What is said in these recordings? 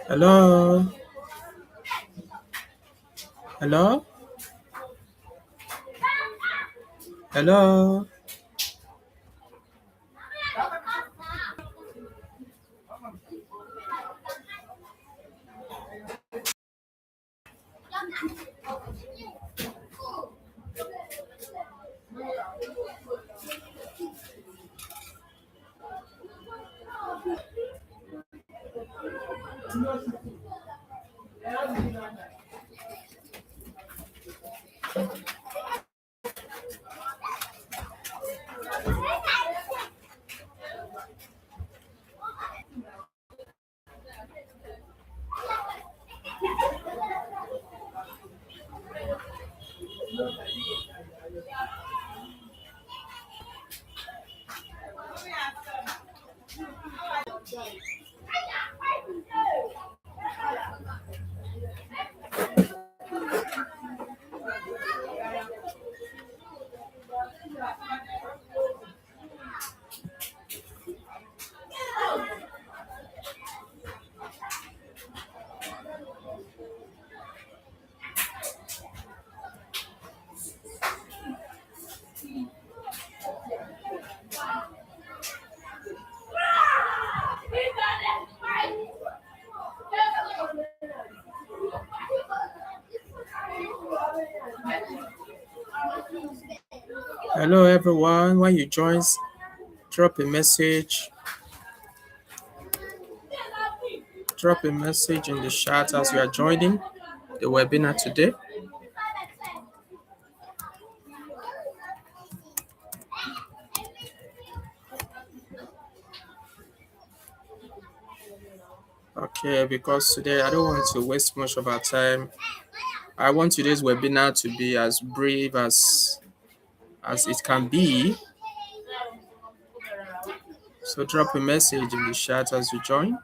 Hello? Hello? Hello? Hello, everyone. When you join, drop a message. Drop a message in the chat as you are joining the webinar today. Okay, because today I don't want to waste much of our time. I want today's webinar to be as brief as it can be. So drop a message in the chat as you join.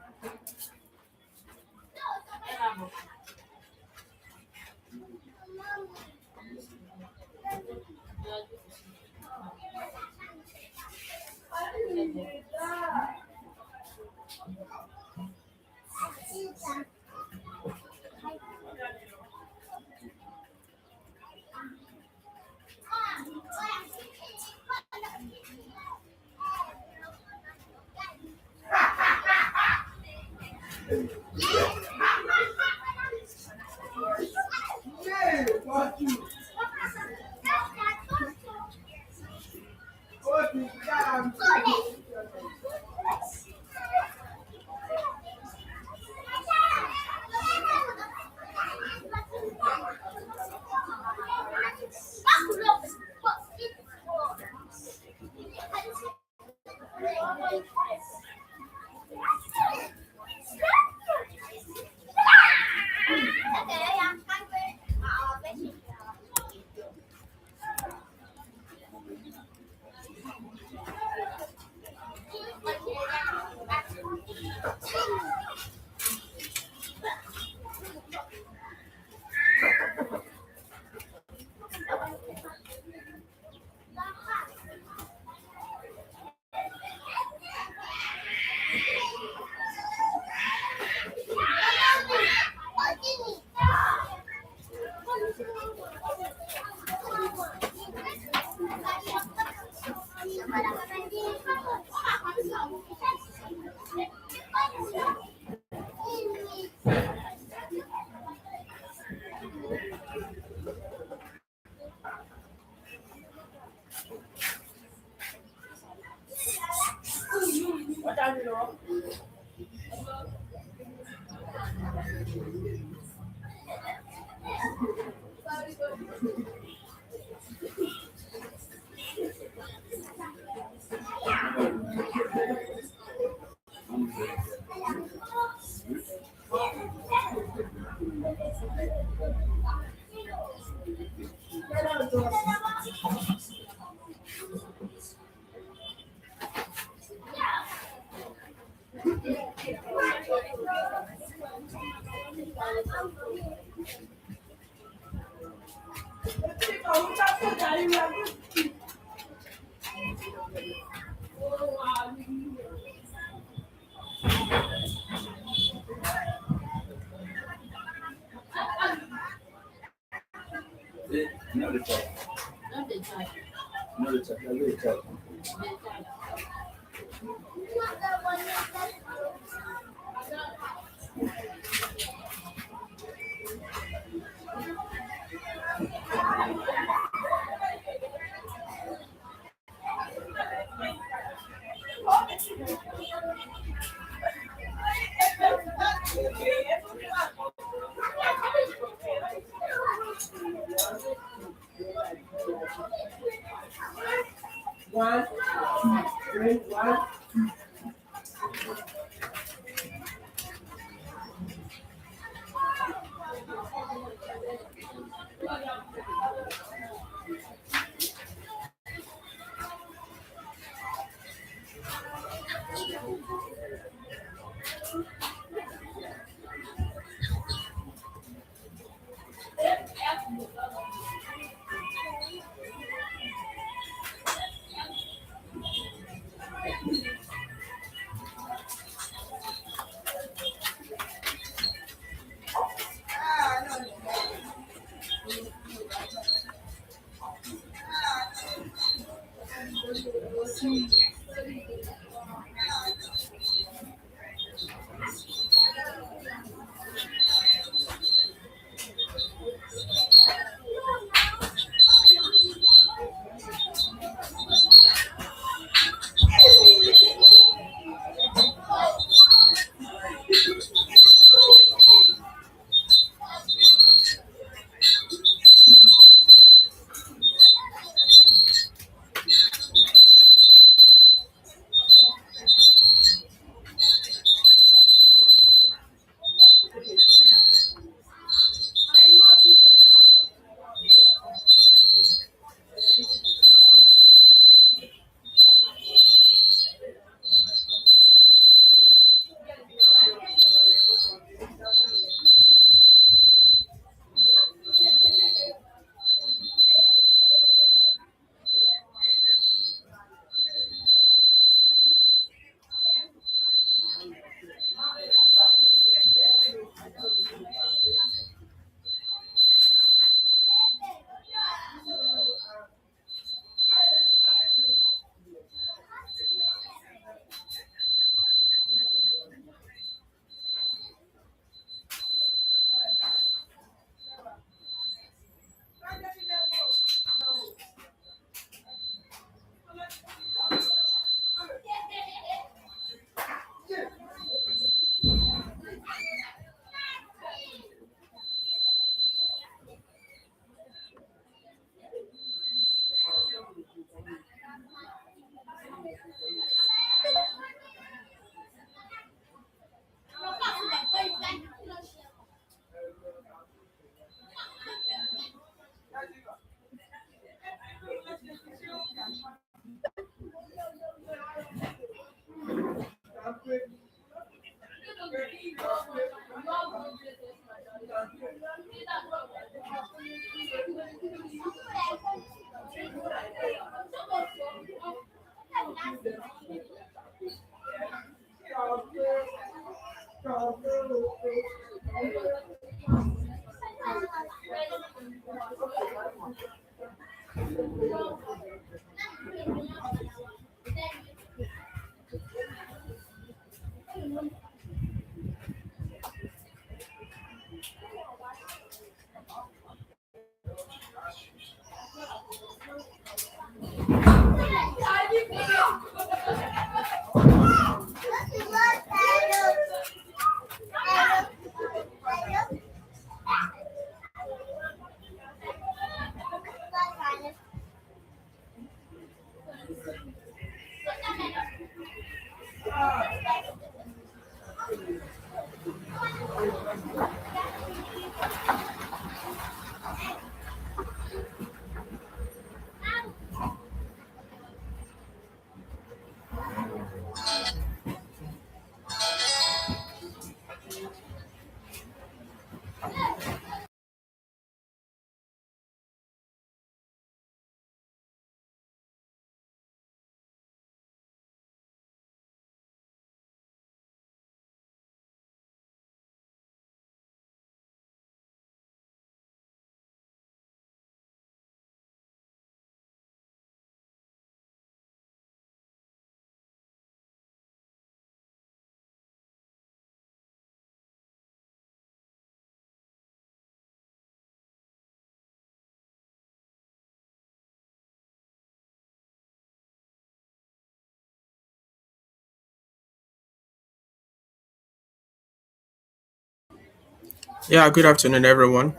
Yeah, good afternoon, everyone.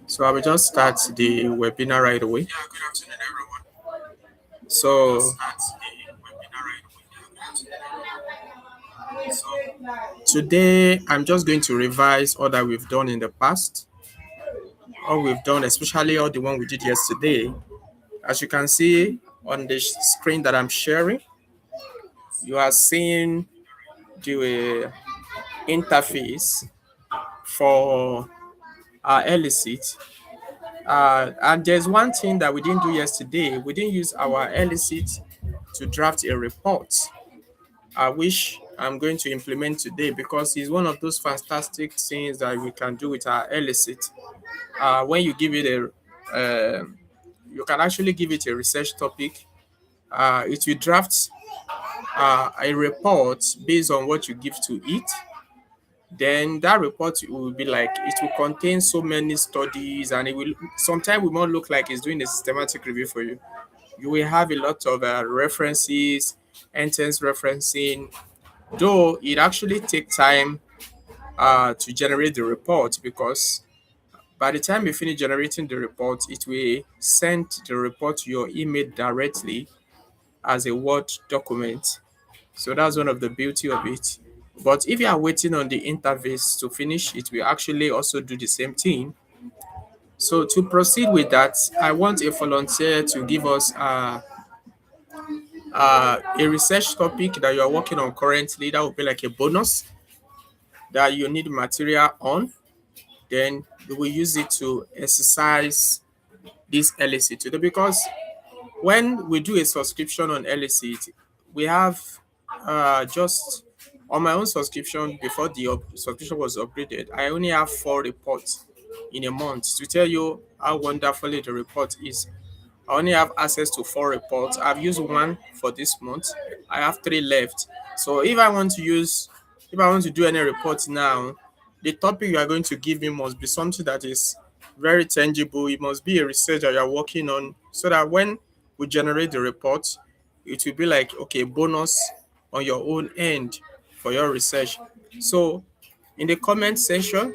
So I will just start the webinar right away. So today I'm just going to revise all that we've done in the past, all we've done, especially all the one we did yesterday. As you can see on the screen that I'm sharing, you are seeing the interface for our Elicit. And there's one thing that we didn't do yesterday. We didn't use our Elicit to draft a report. I wish I'm going to implement today because it's one of those fantastic things that we can do with our Elicit. When you give it you can actually give it a research topic. It will draft a report based on what you give to it. Then that report will be like it will contain so many studies, and it will sometimes will not look like it's doing a systematic review for you. You will have a lot of references, intense referencing, though it actually take time to generate the report because by the time you finish generating the report, it will send the report to your email directly as a Word document. So that's one of the beauty of it. But if you are waiting on the interface to finish, it will actually also do the same thing. So to proceed with that, I want a volunteer to give us a research topic that you are working on currently. That would be like a bonus that you need material on. Then we will use it to exercise this Elicit today because when we do a subscription on Elicit, we have just on my own subscription before the subscription was upgraded, I only have 4 reports in a month to tell you how wonderfully the report is. I only have access to 4 reports. I've used one for this month. I have 3 left. So if I want to do any report now, the topic you are going to give me must be something that is very tangible. It must be a research that you are working on so that when we generate the report, it will be like, okay, bonus on your own end for your research. So in the comment section,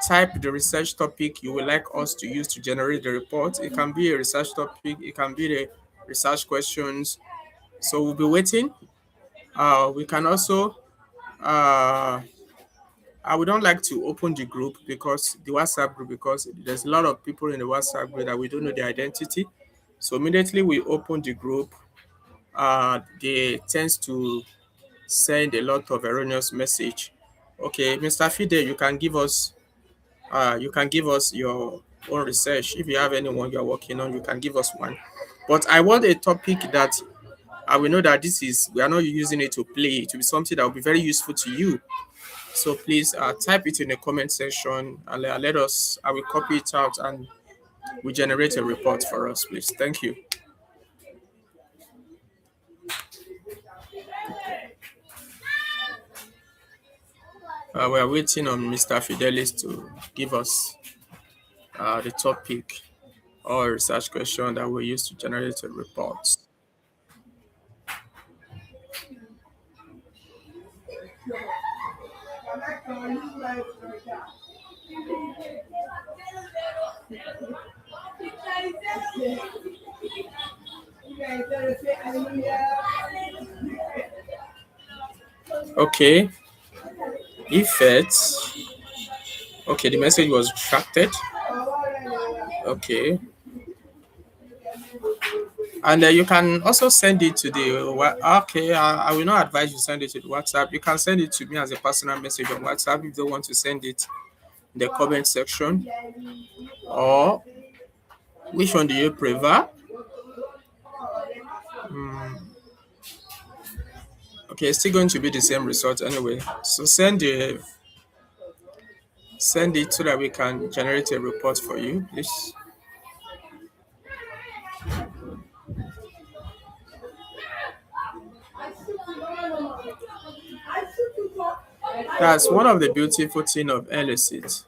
type the research topic you would like us to use to generate the report. It can be a research topic, it can be the research questions. So we'll be waiting. We can also, I would not like to open the group because the WhatsApp group, because there's a lot of people in the WhatsApp group that we don't know their identity. So immediately we open the group, they tends to send a lot of erroneous message. Okay, Mr. Fide, you can give us your own research. If you have anyone you're working on, you can give us one. But I want a topic that I will know that we are not using it to play. It will be something that will be very useful to you. So please type it in the comment section and let us, I will copy it out and we generate a report for us, please. Thank you. We are waiting on Mr. Fidelis to give us the topic or research question that we use to generate a report. Okay, if it's okay, the message was retracted. Okay, and you can also send it to the okay. I will not advise you send it to the WhatsApp. You can send it to me as a personal message on WhatsApp if you don't want to send it in the comment section. Or which one do you prefer? Okay, it's still going to be the same result anyway. So send it so that we can generate a report for you, please. That's one of the beautiful thing of Elicit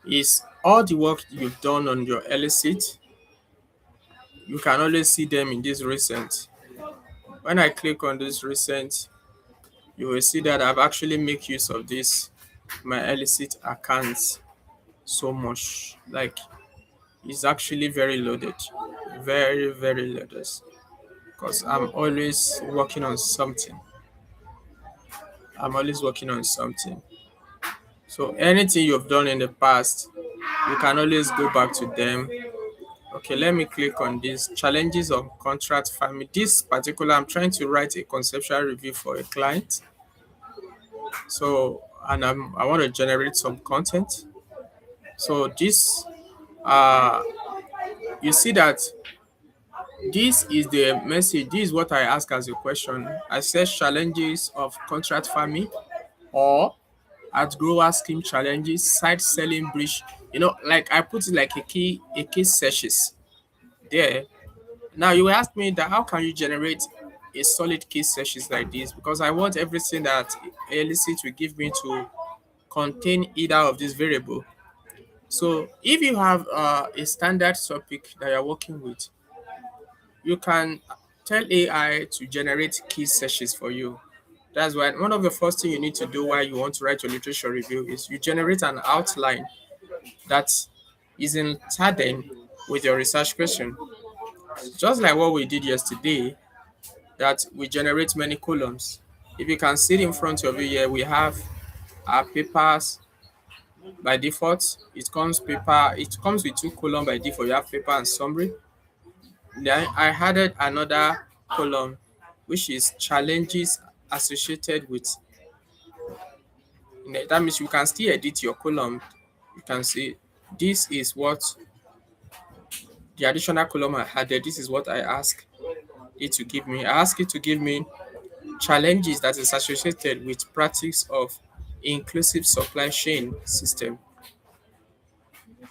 is all the work you've done on your Elicit, you can always see them in this recent. When I click on this recent, you will see that I've actually make use of this. my Elicit account so much. Like, it's actually very loaded, very, very loaded. Because I'm always working on something. I'm always working on something. So anything you've done in the past, you can always go back to them. Okay, let me click on this challenges of contract farming. This particular, I'm trying to write a conceptual review for a client. So, and I want to generate some content. So this, uh, you see that this is the message. This is what I ask as a question. I said challenges of contract farming or at grower scheme challenges, side selling breach. Like I put it like a key searches there. Now you will ask me that how can you generate a solid key searches like this? Because I want everything that Elicit will give me to contain either of these variable. So if you have a standard topic that you're working with, you can tell AI to generate key searches for you. That's why one of the first thing you need to do while you want to write your literature review is you generate an outline that is in tandem with your research question. Just like what we did yesterday, that we generate many columns. If you can see it in front of you here, we have our papers by default. It comes with two columns by default. You have paper and summary. Then I added another column which is challenges associated with. That means you can still edit your column. You can see this is what the additional column I added. This is what I ask it to give me. I ask it to give me challenges that is associated with practice of inclusive supply chain system.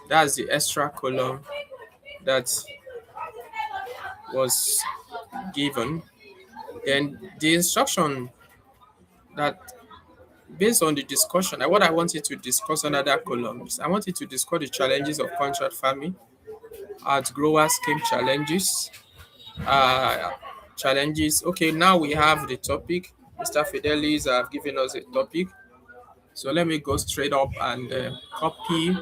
That's the extra column that was given. Then the instruction that based on the discussion, what I wanted to discuss under that column is I wanted to discuss the challenges of contract farming at grower scheme challenges. Uh, Challenges. Okay, now we have the topic. Mr. Fidelis have given us a topic. So let me go straight up and copy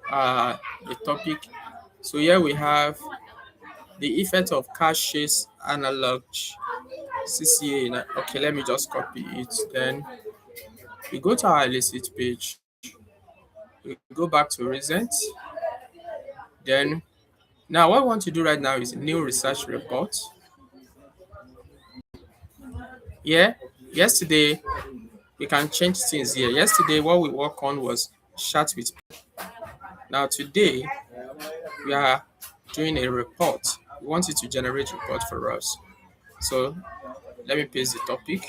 the topic. So here we have the effect of caches analog CCA. Okay, let me just copy it. Then we go to our Elicit page. We go back to recent. Then now what we want to do right now is a new research report. Yeah, yesterday we can change things here. Yesterday what we work on was chat with. Now today we are doing a report. We want it to generate report for us. So let me paste the topic.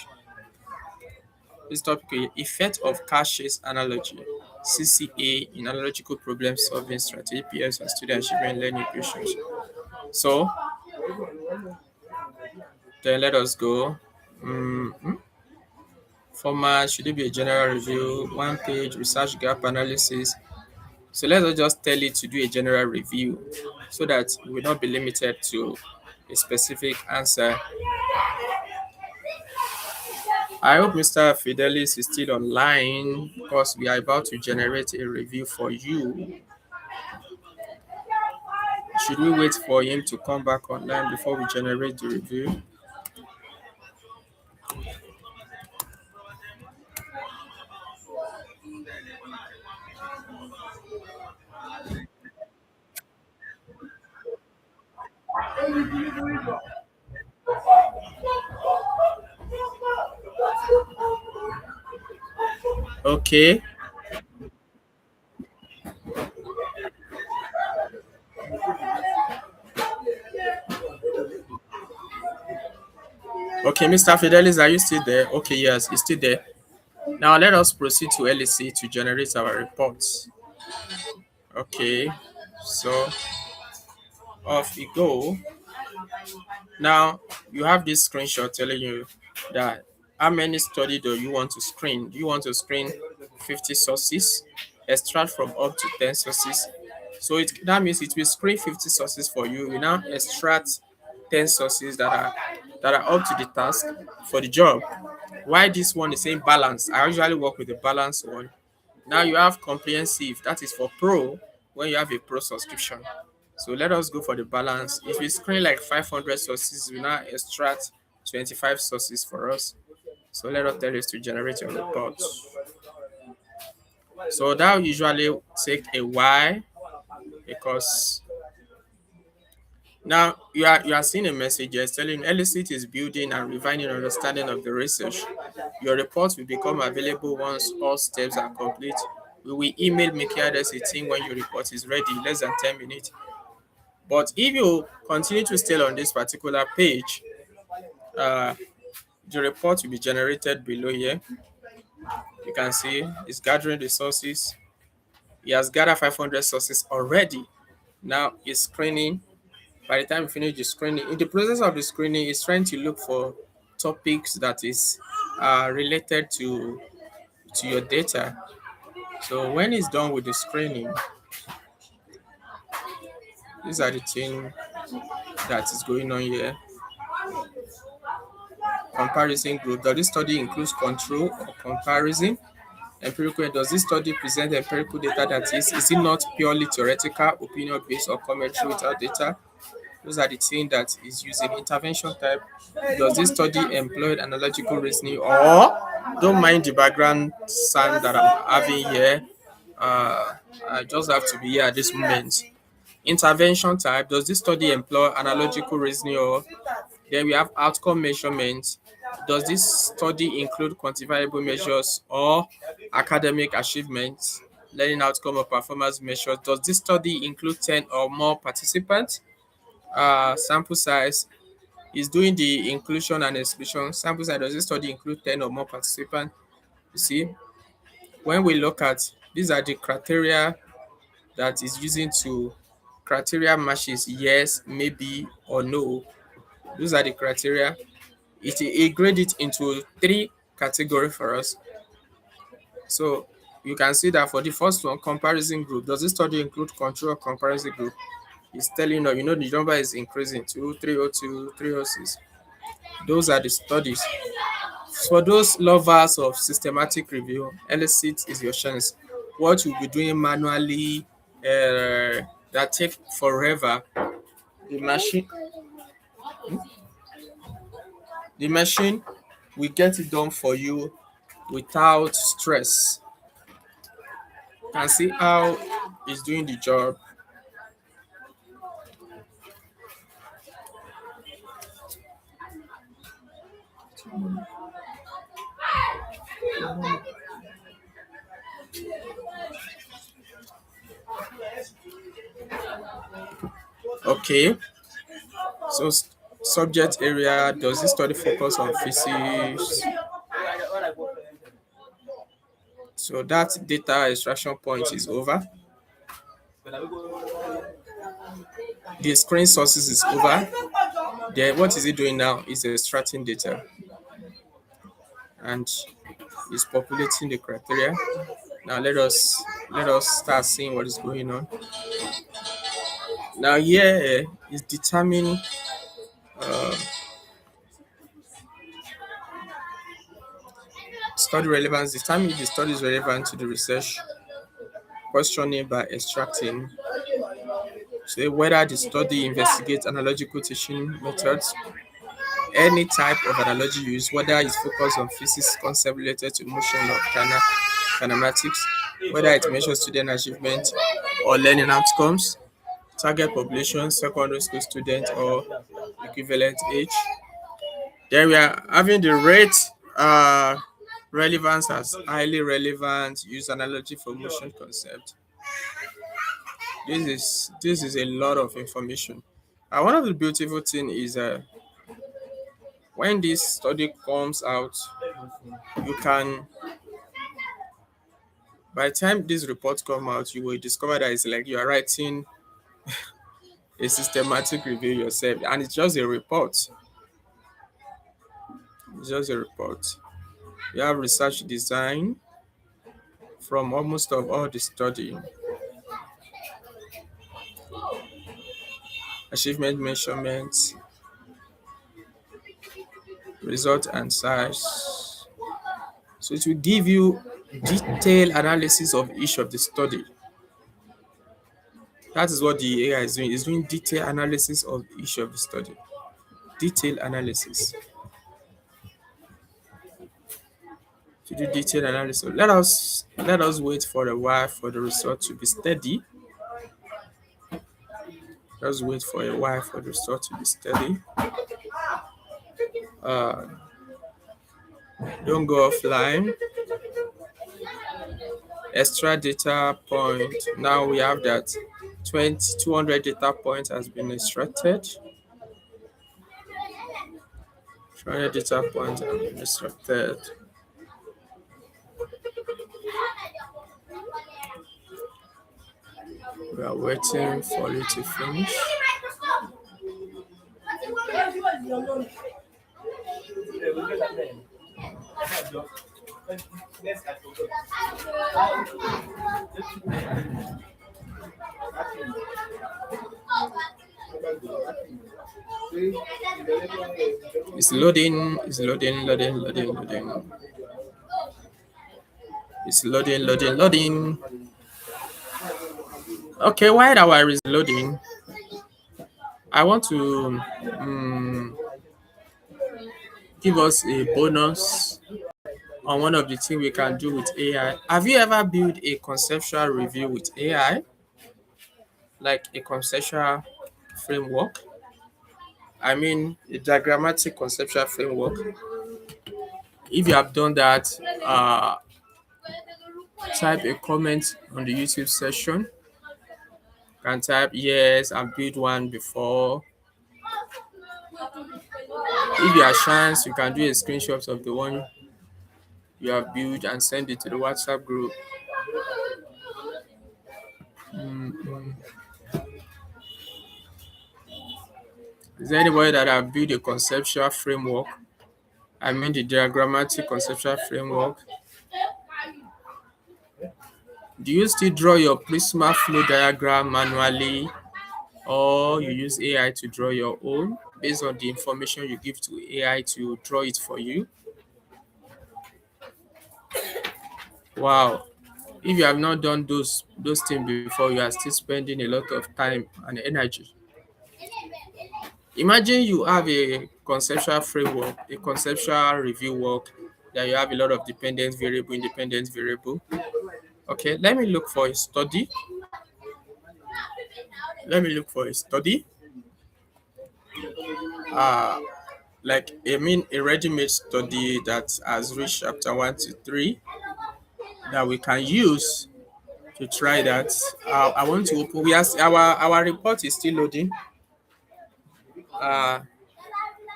This topic is effect of caches analogy, CCA in analogical problem solving strategy, PS and student achievement learning equations. So then let us go. Format, should it be a general review, one page, research gap analysis? So let us just tell it to do a general review so that we will not be limited to a specific answer. I hope Mr. Fidelis is still online because we are about to generate a review for you. Should we wait for him to come back online before we generate the review? Okay. Okay, Mr. Fidelis, are you still there? Okay, yes, he's still there. Now let us proceed to Elicit to generate our reports. Okay, so off we go. Now you have this screenshot telling you that how many study do you want to screen? Do you want to screen 50 sources, extract from up to 10 sources? So that means it will screen 50 sources for you. You now extract 10 sources that are up to the task for the job. Why this one is saying balance? I usually work with the balance one. Now you have comprehensive, that is for pro, when you have a pro subscription. So let us go for the balance. If you screen like 500 sources, we now extract 25 sources for us. So let us tell this to generate your report. So that will usually take a while because now you are seeing a message here telling Elicit is building and refining understanding of the research. Your report will become available once all steps are complete. We will email Mikiades a team when your report is ready, less than 10 minutes. But if you continue to stay on this particular page, uh, the report will be generated below here. You can see it's gathering the sources. He has gathered 500 sources already. Now it's screening. By the time you finish the screening, in the process of the screening, it's trying to look for topics that is related to your data. So when it's done with the screening, these are the things that is going on here. Comparison group. Does this study includes control or comparison? Empirical. Does this study present empirical data that is it not purely theoretical, opinion based, or commentary without data? Those are the things that is using intervention type. Does this study employ analogical reasoning or don't mind the background sound that I'm having here? I just have to be here at this moment. Intervention type. Does this study employ analogical reasoning or then we have outcome measurement. Does this study include quantifiable measures or academic achievements, learning outcome or performance measures? Does this study include 10 or more participants? Sample size is doing the inclusion and exclusion. Sample size, does this study include 10 or more participants? You see, when we look at these are the criteria that is using to criteria matches yes, maybe, or no. Those are the criteria. It grade it into three categories for us. So you can see that for the first one, comparison group. Does this study include control or comparison group? It's telling you, the number is increasing to 302, 306. Those are the studies. For those lovers of systematic review, Elicit is your chance. What you'll be doing manually, that take forever, the machine, the machine will get it done for you without stress. You can see how it's doing the job. Okay, so subject area, does this study focus on physics? So that data extraction point is over. The screen sources is over. Then what is it doing now? It's extracting data and it's populating the criteria. Now let us start seeing what is going on. Now here is determine study relevance. Determine if the study is relevant to the research. Questioning by extracting. Say whether the study investigates analogical teaching methods, any type of analogy used, whether it's focused on physics concept related to motion or kinematics, whether it measures student achievement or learning outcomes, target population, secondary school student or equivalent age. Then we are having the rate relevance as highly relevant, use analogy for motion concept. This is a lot of information. One of the beautiful thing is when this study comes out, you can by the time this report come out, you will discover that it's like you are writing a systematic review yourself, and it's just a report. It's just a report. You have research design from almost of all the study, achievement measurements, result and size. So it will give you detailed analysis of each of the study. That is what the AI is doing. It's doing detailed analysis of each of the study. Detailed analysis. To do detailed analysis. Let us wait for a while for the result to be steady. Let's wait for a while for the result to be steady. Uh, don't go offline. Extra data point. Now we have that 200 data points has been extracted. 200 data points have been extracted. We are waiting for it to finish. It's loading, it's loading. It's loading. Okay, while our is loading, I want to give us a bonus on one of the things we can do with AI. Have you ever built a conceptual review with AI? Like a conceptual framework? I mean, a diagrammatic conceptual framework. If you have done that, type a comment on the YouTube session. You can type yes, I've built one before. If you have chance, you can do a screenshot of the one you have built and send it to the WhatsApp group. Is there anybody that have built a conceptual framework? I mean the diagrammatic conceptual framework. Do you still draw your Prisma flow diagram manually, or you use AI to draw your own based on the information you give to AI to draw it for you? Wow. If you have not done those things before, you are still spending a lot of time and energy. Imagine you have a conceptual framework, a conceptual review work that you have a lot of dependent variable, independent variable. Okay, let me look for a study. Let me look for a study. Uh, like a ready-made study that has reached chapter 1 to 3 that we can use to try that. I want to open. We ask our report is still loading. Uh,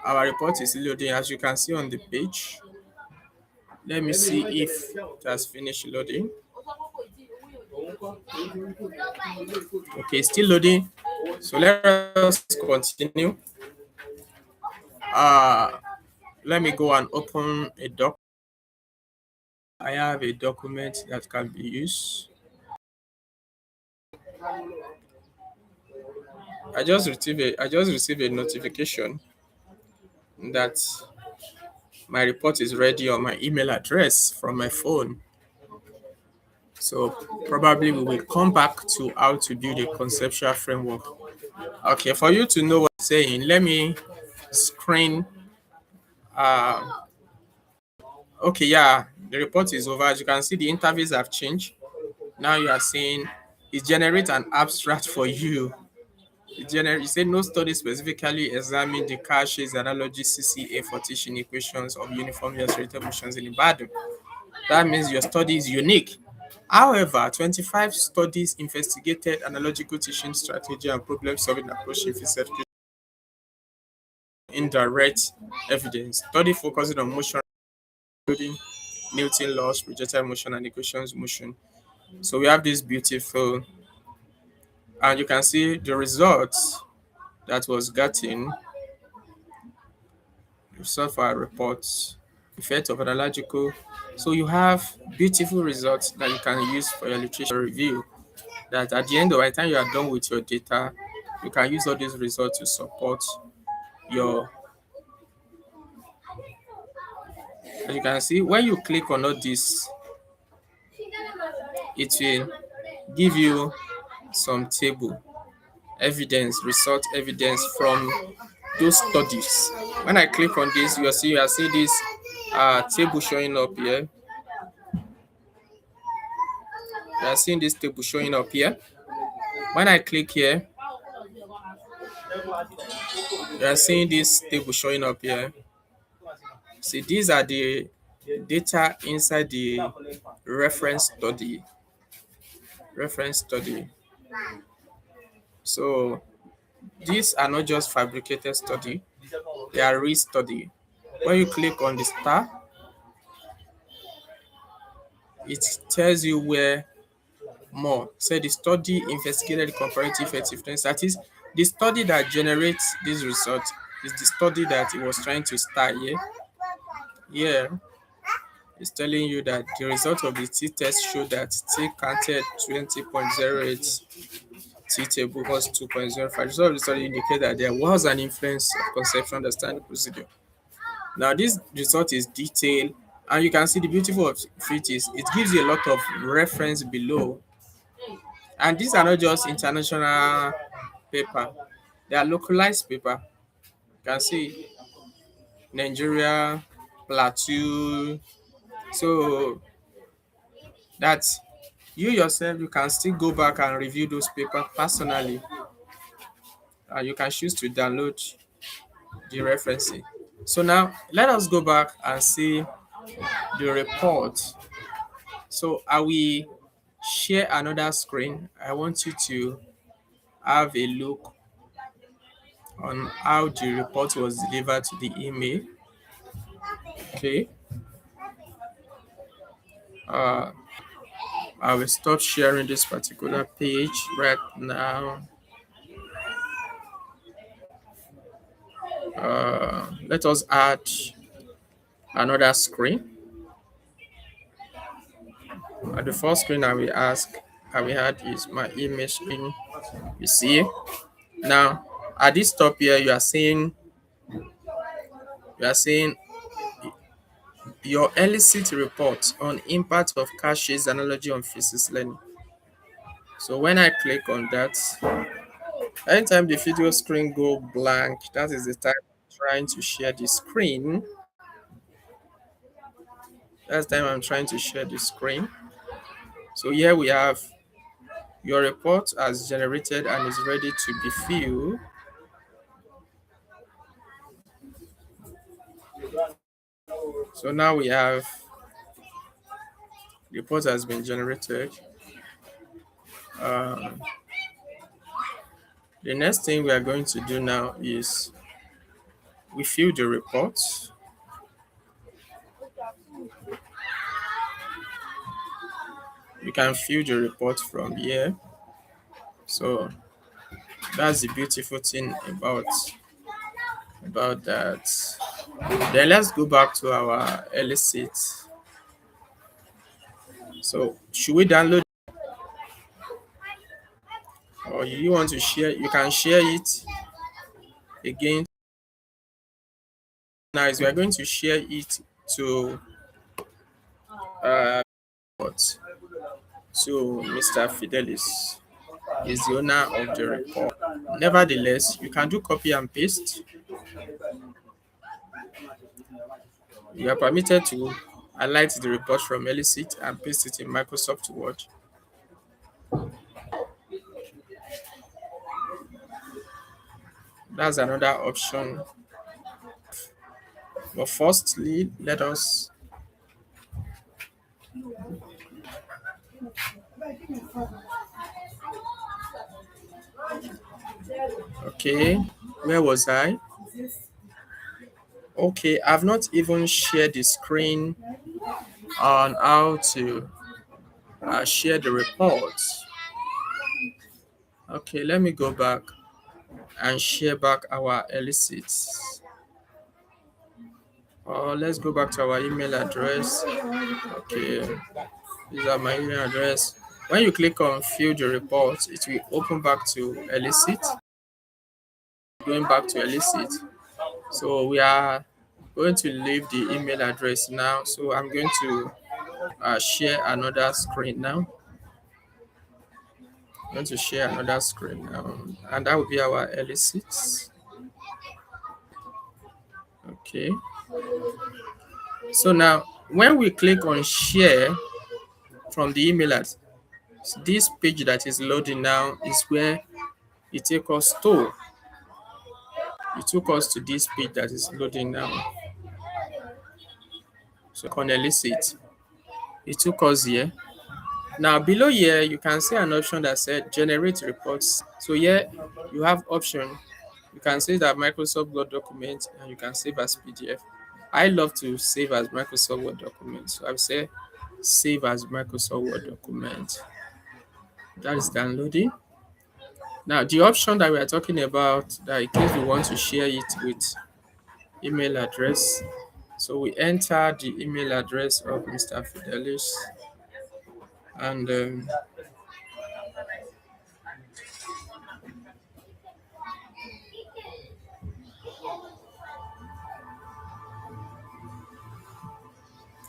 our report is still loading, as you can see on the page. Let me see if it has finished loading. Okay, still loading. So let us continue. Uh, Let me go and open a doc. I have a document that can be used. I just received a notification that my report is ready on my email address from my phone. So probably we will come back to how to build a conceptual framework. Okay, for you to know what I'm saying, let me screen. Okay, yeah, the report is over. As you can see, the interviews have changed. Now you are seeing it generate an abstract for you. You say no study specifically examine the caches analogy CCA for teaching equations of uniformly oscillating motions in Ibadan. That means your study is unique. However, 25 studies investigated analogical teaching strategy and problem solving approach in physics education. Indirect evidence. Study focusing on motion, including Newton laws, projectile motion, and equations motion. So we have this beautiful, and you can see the results that was gotten. Result for our reports, effect of analogical. So you have beautiful results that you can use for your literature review. That at the end of the time you are done with your data, you can use all these results to support your As you can see, when you click on all this, it will give you some table evidence, result evidence from those studies. When I click on this, you are seeing this table showing up here. You are seeing this table showing up here. When I click here, you are seeing this table showing up here. See, these are the data inside the reference study. Reference study. So these are not just fabricated study, they are real study. When you click on the star, it tells you where more. Say the study investigated the comparative effectiveness. That is, the study that generates this result is the study that it was trying to start here. Here, it's telling you that the result of the t-test showed that t counted 20.08, t-table was 2.05. Result of the study indicate that there was an influence of conceptual understanding procedure. Now, this result is detailed, and you can see the beautiful of it is it gives you a lot of reference below. And these are not just international paper, they are localized paper. You can see Nigeria, Plateau. So that you yourself, you can still go back and review those papers personally. You can choose to download the referencing. So now let us go back and see the report. So I will share another screen. I want you to have a look on how the report was delivered to the email. Okay. Uh, I will stop sharing this particular page right now. Let us add another screen. The first screen I will add is my email screen. You see now at this top here, you are seeing your Elicit report on impact of caches analogy on physics learning. So when I click on that, anytime the video screen go blank, that is the time I'm trying to share the screen. That's the time I'm trying to share the screen. So here we have your report has generated and is ready to be filled. So now we have the report has been generated. Um, the next thing we are going to do now is we fill the report. You can fill the report from here. So that's the beautiful thing about that. Then let's go back to our Elicit. So should we download or you want to share? You can share it again. Now is we are going to share it to what? To Mr. Fidelis. Is the owner of the report. Nevertheless, you can do copy and paste. You are permitted to highlight the report from Elicit and paste it in Microsoft Word. That's another option. But firstly, let us okay, where was I? Okay, I've not even shared the screen on how to share the report. Okay, let me go back and share back our Elicits. Let's go back to our email address. Okay, these are my email address. When you click on fill the report, it will open back to Elicit. Going back to Elicit. So we are going to leave the email address now. So I'm going to share another screen now. I'm going to share another screen now, and that will be our Elicit. Okay. So now, when we click on share from the email address, this page that is loading now is where it take us to. It took us to this page that is loading now. So on Elicit, it took us here. Now below here, you can see an option that said generate reports. So here you have option. You can save that Microsoft Word document and you can save as PDF. I love to save as Microsoft Word document. So I will say save as Microsoft Word document. That is downloading. Now the option that we are talking about, that in case we want to share it with email address. So we enter the email address of Mr. Fidelis and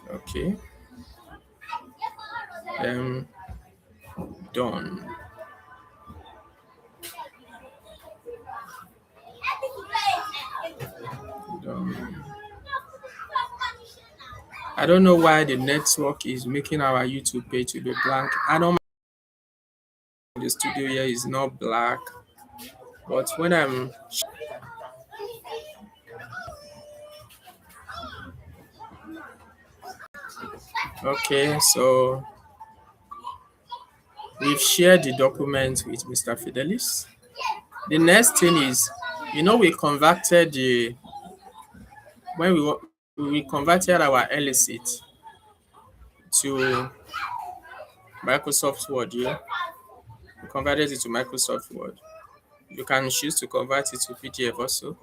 okay, um, done. Done. I don't know why the network is making our YouTube page to be blank. I know the studio here is not black, but when I'm okay, so we've shared the document with Mr. Fidelis. The next thing is, we converted the when we converted our Elicit to Microsoft Word. Yeah, we converted it to Microsoft Word. You can choose to convert it to PDF also.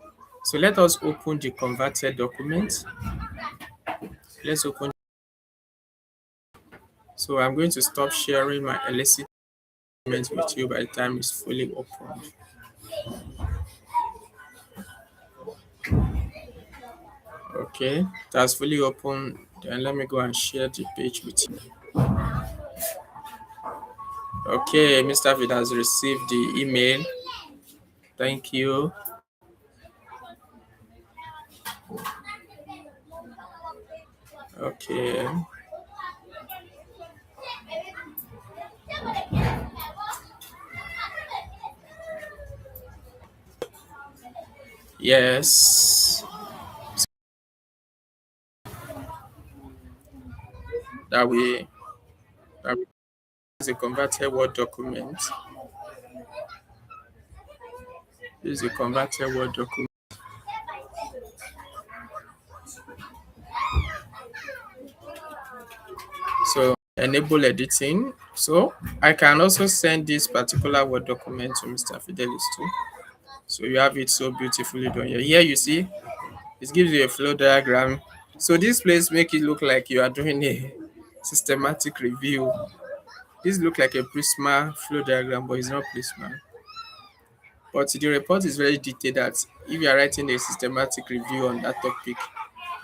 So let us open the converted document. Let's open. So I'm going to stop sharing my Elicit document with you by the time it's fully opened. Okay, that's fully open. Then let me go and share the page with you. Okay, Mr. Vid has received the email. Thank you. Okay. Yes. That we that we is a converted Word document. This is a converted Word document. So enable editing. So I can also send this particular Word document to Mr. Fidelis too. So you have it so beautifully done here. Here you see it gives you a flow diagram. So this place make it look like you are doing a systematic review. This look like a Prisma flow diagram, but it's not Prisma. But the report is very detailed that if you are writing a systematic review on that topic,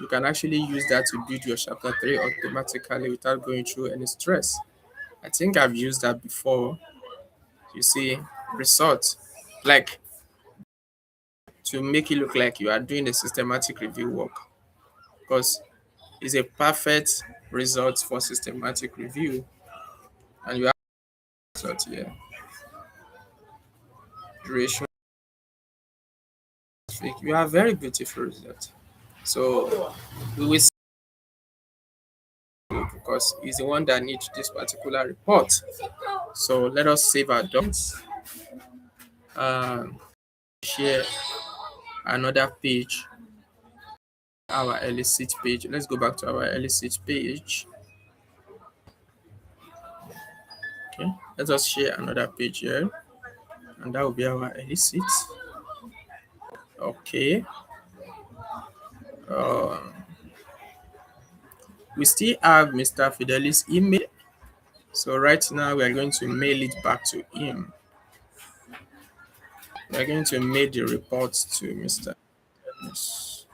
you can actually use that to build your chapter 3 automatically without going through any stress. I think I've used that before. You see, result, like to make it look like you are doing a systematic review work because it's a perfect result for systematic review. And you have result here. Duration, you have very beautiful result. So we will see because he's the one that needs this particular report. So let us save our documents. Share another page, our Elicit page. Let's go back to our Elicit page. Okay, let us share another page here, and that will be our Elicit. Okay. We still have Mr. Fidelis' email. So right now we are going to mail it back to him. We are going to mail the report to Mr. Fidelis.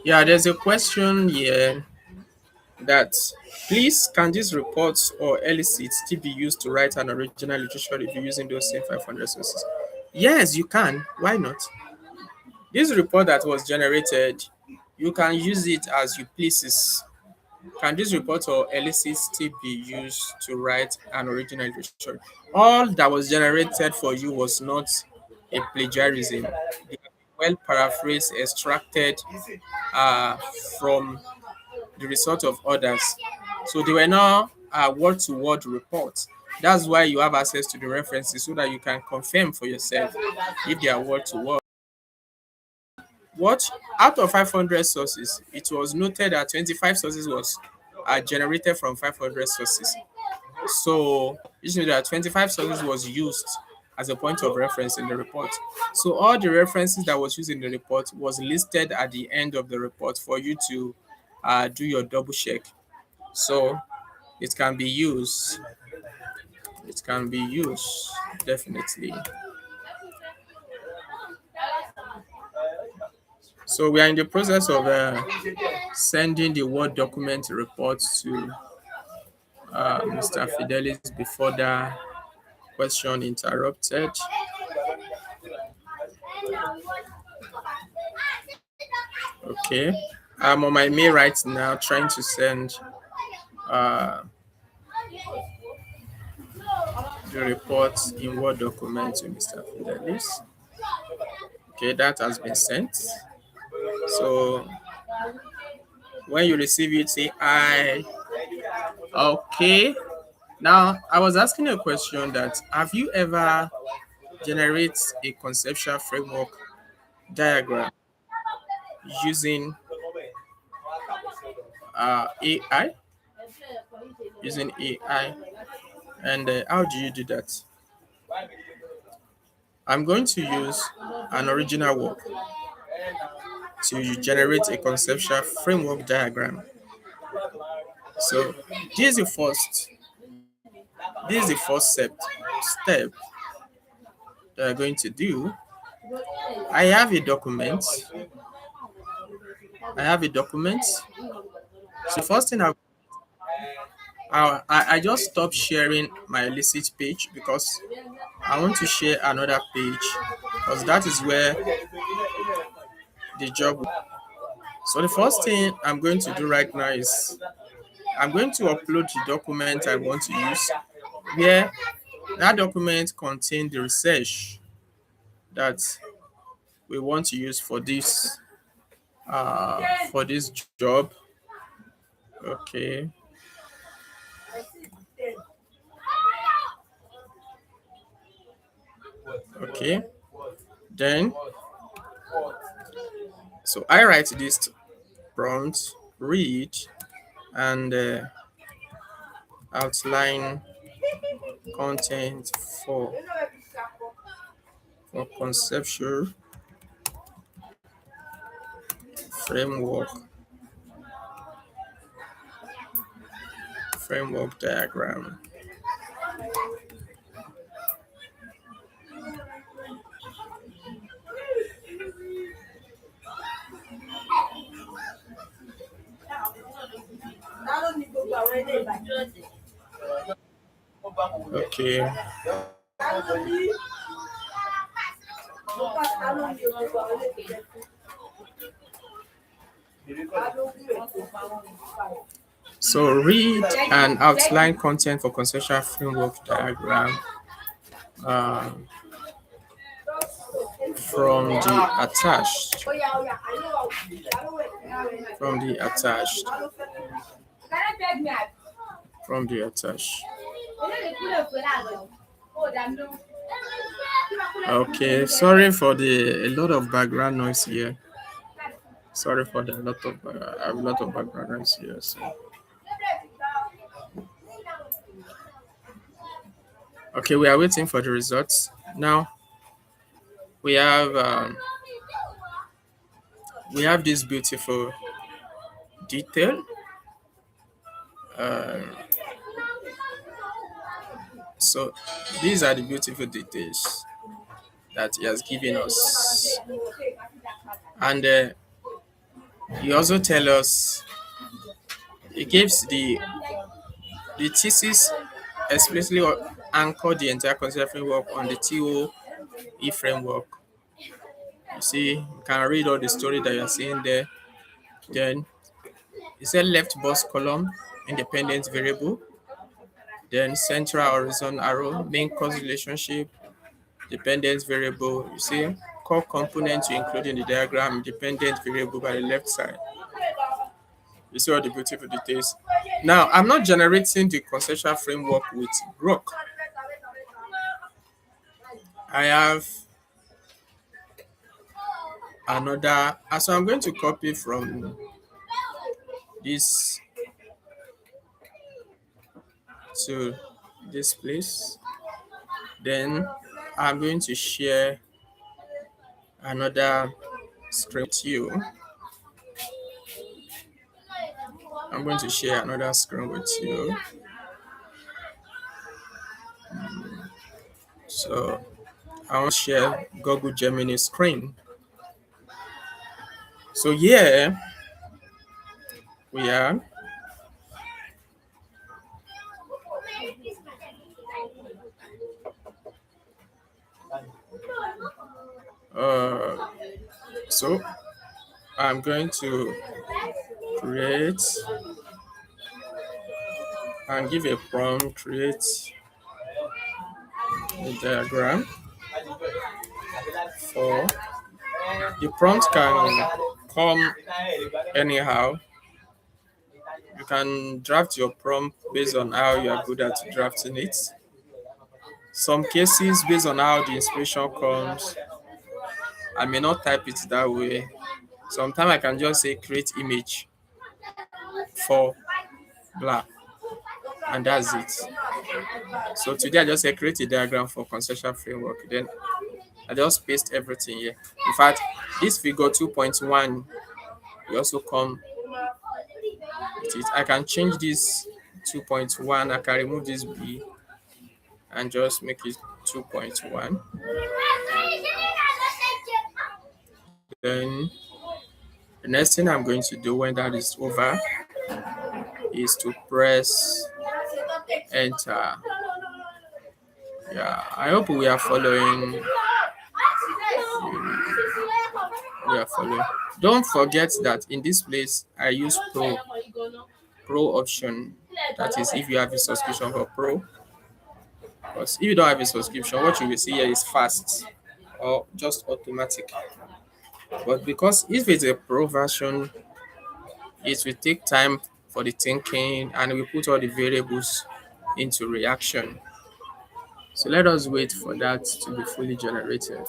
Yeah, there's a question here that please can these reports or elicits still be used to write an original literature review using those same 500 sources? Yes, you can. Why not? This report that was generated, you can use it as you pleases. Can this report or elicit still be used to write an original literature? All that was generated for you was not a plagiarism. They are well paraphrased, extracted uh, from the result of others. So they were not word to word reports. That's why you have access to the references so that you can confirm for yourself if they are word to word. What out of 500 sources, it was noted that 25 sources was generated from 500 sources. So this means that 25 sources was used as a point of reference in the report. So all the references that was used in the report was listed at the end of the report for you to do your double check. So it can be used. It can be used definitely. So we are in the process of sending the Word document report to Mr. Fidelis before the question interrupted. Okay. I'm on my mail right now trying to send uh, the report in Word document to Mr. Fidelis. Okay, that has been sent. So when you receive it, say I. Okay. Now I was asking a question that have you ever generate a conceptual framework diagram using AI? Using AI, and how do you do that? I'm going to use an original work to generate a conceptual framework diagram. So this is the first. This is the first step that I'm going to do. I have a document. I have a document. So first thing I just stopped sharing my Elicit page because I want to share another page because that is where the job. So the first thing I'm going to do right now is I'm going to upload the document I want to use, where that document contains the research that we want to use for this job. Okay. Okay. Then so I write this prompt, read, and outline content for conceptual framework diagram. Okay. So read and outline content for conceptual framework diagram um, from the attached. From the attached. From the attached. Okay, sorry for the a lot of background noise here. Sorry for the lot of I have a lot of background noise here. So okay, we are waiting for the results now. we have um, we have this beautiful detail. Uh, so these are the beautiful details that he has given us, and he also tell us he gives the thesis explicitly anchor the entire concept framework on the TOE framework. You see, you can read all the story that you're seeing there. Then he said left box column, independent variable, then central horizon arrow, main cause relationship, dependent variable. You see, core component to include in the diagram, dependent variable by the left side. You see all the beautiful details. Now, I'm not generating the conceptual framework with Grok. I have another, so I'm going to copy from this to this place. Then I'm going to share another screen with you. I'm going to share another screen with you. So I want to share Google Gemini screen. So here we are. Uh, so I'm going to create and give a prompt, create a diagram for the prompt can come anyhow. You can draft your prompt based on how you are good at drafting it. Some cases, based on how the inspiration comes, I may not type it that way. Sometimes I can just say create image for blah, and that's it. So today I just say create a diagram for conceptual framework. Then I just paste everything here. In fact, this figure 2.1 will also come with it. I can change this 2.1. I can remove this B and just make it 2.1. Then the next thing I'm going to do when that is over is to press enter. Yeah, I hope we are following. We are following. Don't forget that in this place I use pro option. That is if you have a subscription for pro. Because if you don't have a subscription, what you will see here is fast or just automatic. But because if it's a pro version, it will take time for the thinking and we put all the variables into reaction. So let us wait for that to be fully generated.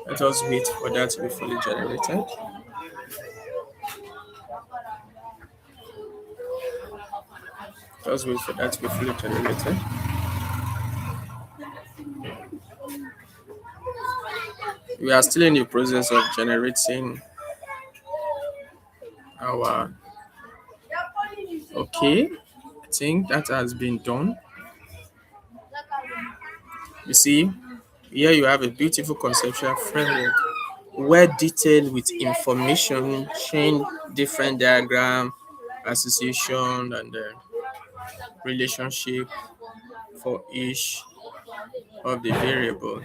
Let us wait for that to be fully generated. Just wait for that to be fully generated. We are still in the process of generating our. Okay, I think that has been done. You see, here you have a beautiful conceptual framework, well detailed with information, showing different diagram, association, and relationship for each of the variable.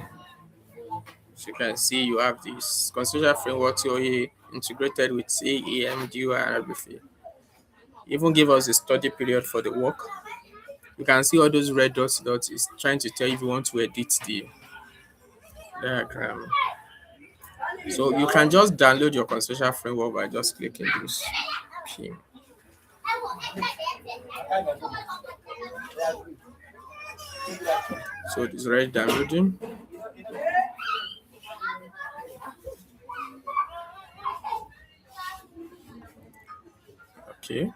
So you can see you have this conceptual framework TOA integrated with CEM, DUI, and everything. Even give us a study period for the work. You can see all those red dots is trying to tell you if you want to edit the diagram. So you can just download your conceptual framework by just clicking this pin. So it is already downloading. Okay.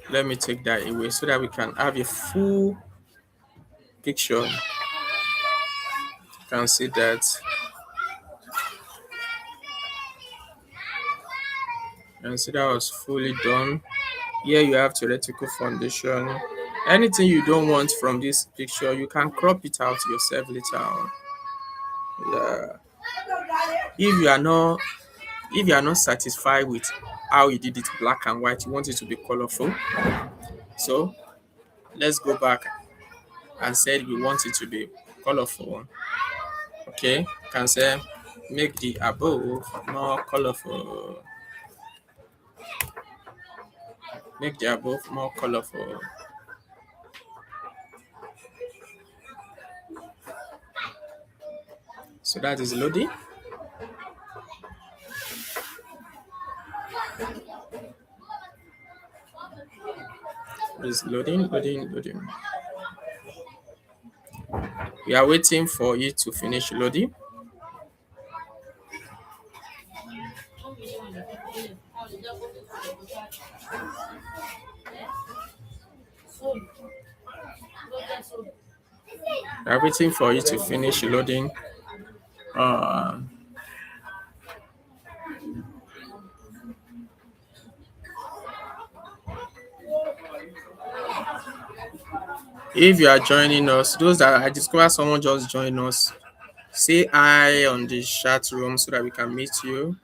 Let me take that away so that we can have a full picture, you can see that. You can see that was fully done. Here you have theoretical foundation. Anything you don't want from this picture, you can crop it out yourself later on. Yeah. If you are not if you are not satisfied with how you did it black and white, you want it to be colorful. So let's go back and say we want it to be colorful. Okay, can say make the above more colorful. Make the above more colorful. So that is loading. Is loading. We are waiting for it to finish loading. We are waiting for it to finish loading. Uh, if you are joining us, those that I discover someone just joined us, say hi on the chat room so that we can meet you.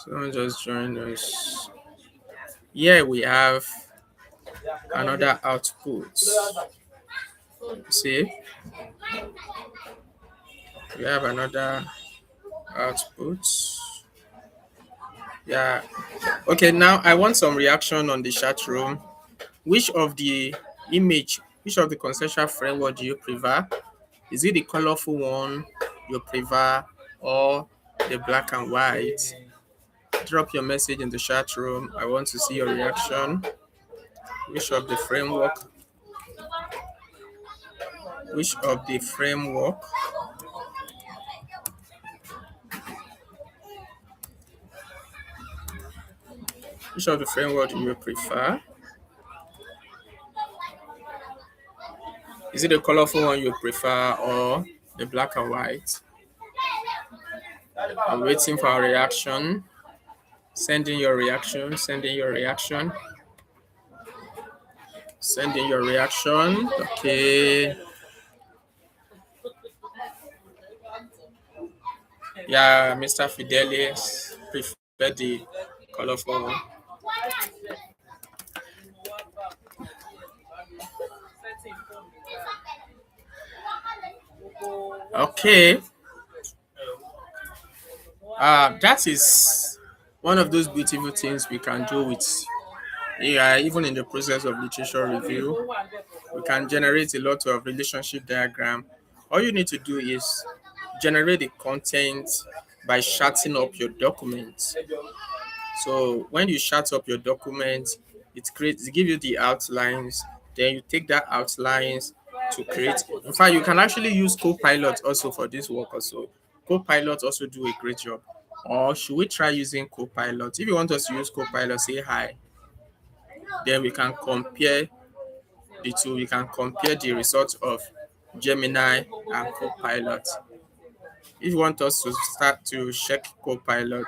Someone just joined us. Here we have another output. See, we have another output. Yeah. Okay, now I want some reaction on the chat room. Which of the which of the conceptual framework do you prefer? Is it the colorful one you prefer or the black and white? Drop your message in the chat room. I want to see your reaction. Which of the framework? Which of the framework? Which of the framework do you prefer? Is it the colorful one you prefer or the black and white? I'm waiting for a reaction. Sending your reaction. Sending your reaction. Sending your reaction. Okay. Yeah, Mr. Fidelis prefer the colorful one. Okay. That is one of those beautiful things we can do with AI, even in the process of literature review. We can generate a lot of relationship diagram. All you need to do is generate the content by shutting up your document. So when you shut up your document, it gives you the outlines. Then you take that outlines to create. In fact, you can actually use Copilot also for this work also. Copilot also do a great job. Or should we try using Copilot? If you want us to use Copilot, say hi. Then we can compare the two. We can compare the results of Gemini and Copilot. If you want us to start to check Copilot,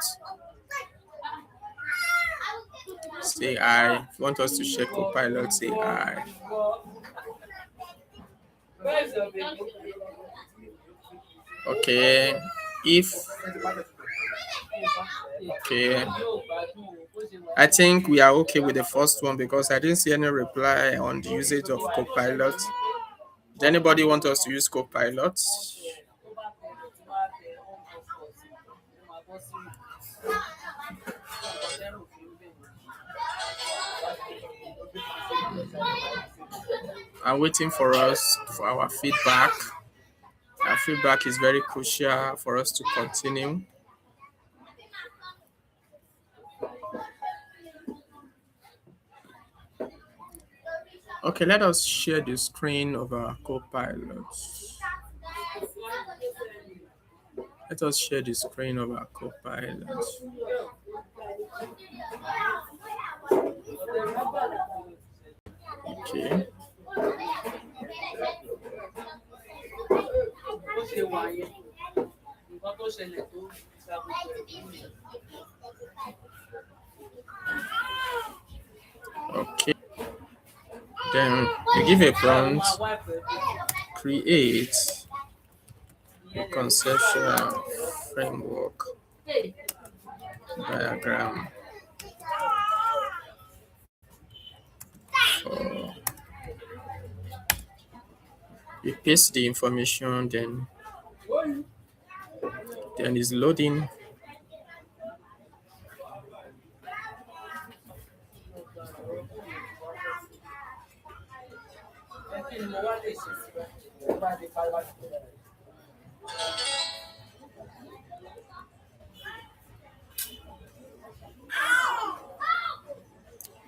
say I. If you want us to check Copilot, say I. Okay. If okay, I think we are okay with the first one because I didn't see any reply on the usage of Copilot. Does anybody want us to use Copilot? I'm waiting for us for our feedback. Our feedback is very crucial for us to continue. Okay, let us share the screen of our Copilot. Let us share the screen of our Copilot. Okay. Okay. Then you give a prompt, create a conceptual framework diagram for you paste the information, then it's loading.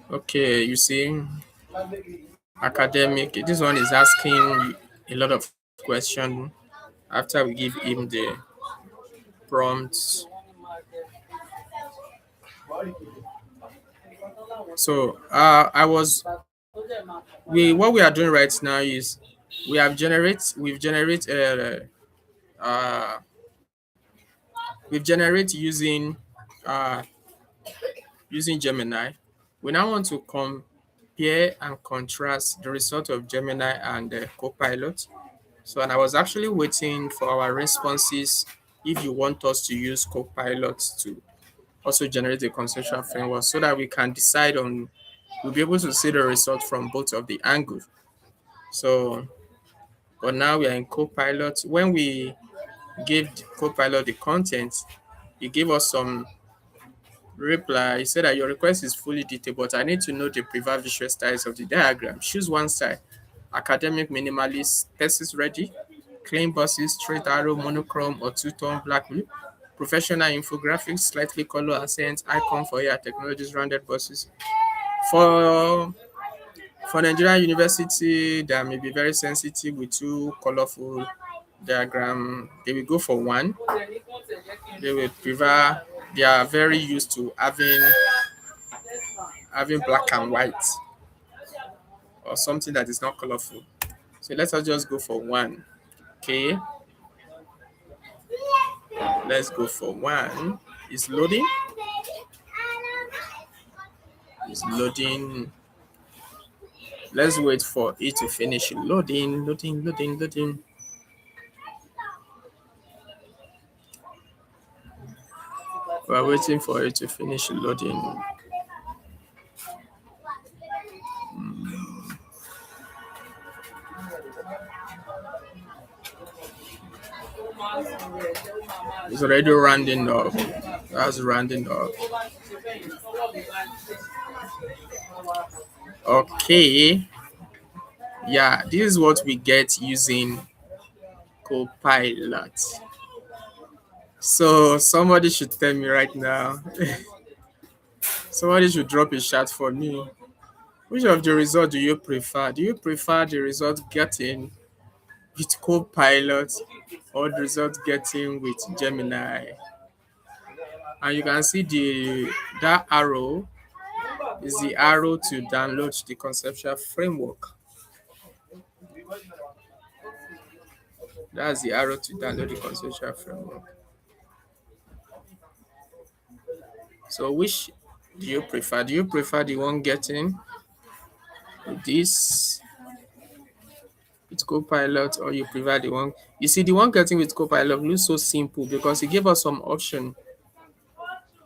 Okay, you see, academic. This one is asking a lot of questions after we give him the prompts. So I was we what we are doing right now is we've generate uh we've generate uh using Gemini. We now want to compare and contrast the result of Gemini and Copilot. So, and I was actually waiting for our responses if you want us to use Copilot to also generate a conceptual framework so that we can decide on, we'll be able to see the result from both of the angles. So, but now we are in Copilot. When we gave Copilot the content, it gave us some reply. He said that your request is fully detailed, but I need to know the preferred visual styles of the diagram. Choose one style. Academic minimalist, text ready, clean boxes, straight arrow, monochrome, or two-tone black blue. Professional infographics, slightly color accents, icon for your technologies, rounded boxes. For for Nigerian university that may be very sensitive with too colorful diagram, they will go for one. They will prefer, they are very used to having black and white or something that is not colorful. So let us just go for one. Okay, let's go for one. It's loading. It's loading. Let's wait for it to finish loading, loading, loading, loading. We're waiting for it to finish loading. It's already rounding up. That's rounding up. Okay. Yeah, this is what we get using Copilot. So somebody should tell me right now. Somebody should drop a chat for me. Which of the result do you prefer? Do you prefer the result getting with Copilot or the result getting with Gemini? And you can see that arrow is the arrow to download the conceptual framework. That's the arrow to download the conceptual framework. So which do you prefer? Do you prefer the one getting this with Copilot, or you prefer the one? You see, the one getting with Copilot looks so simple because it gave us some option.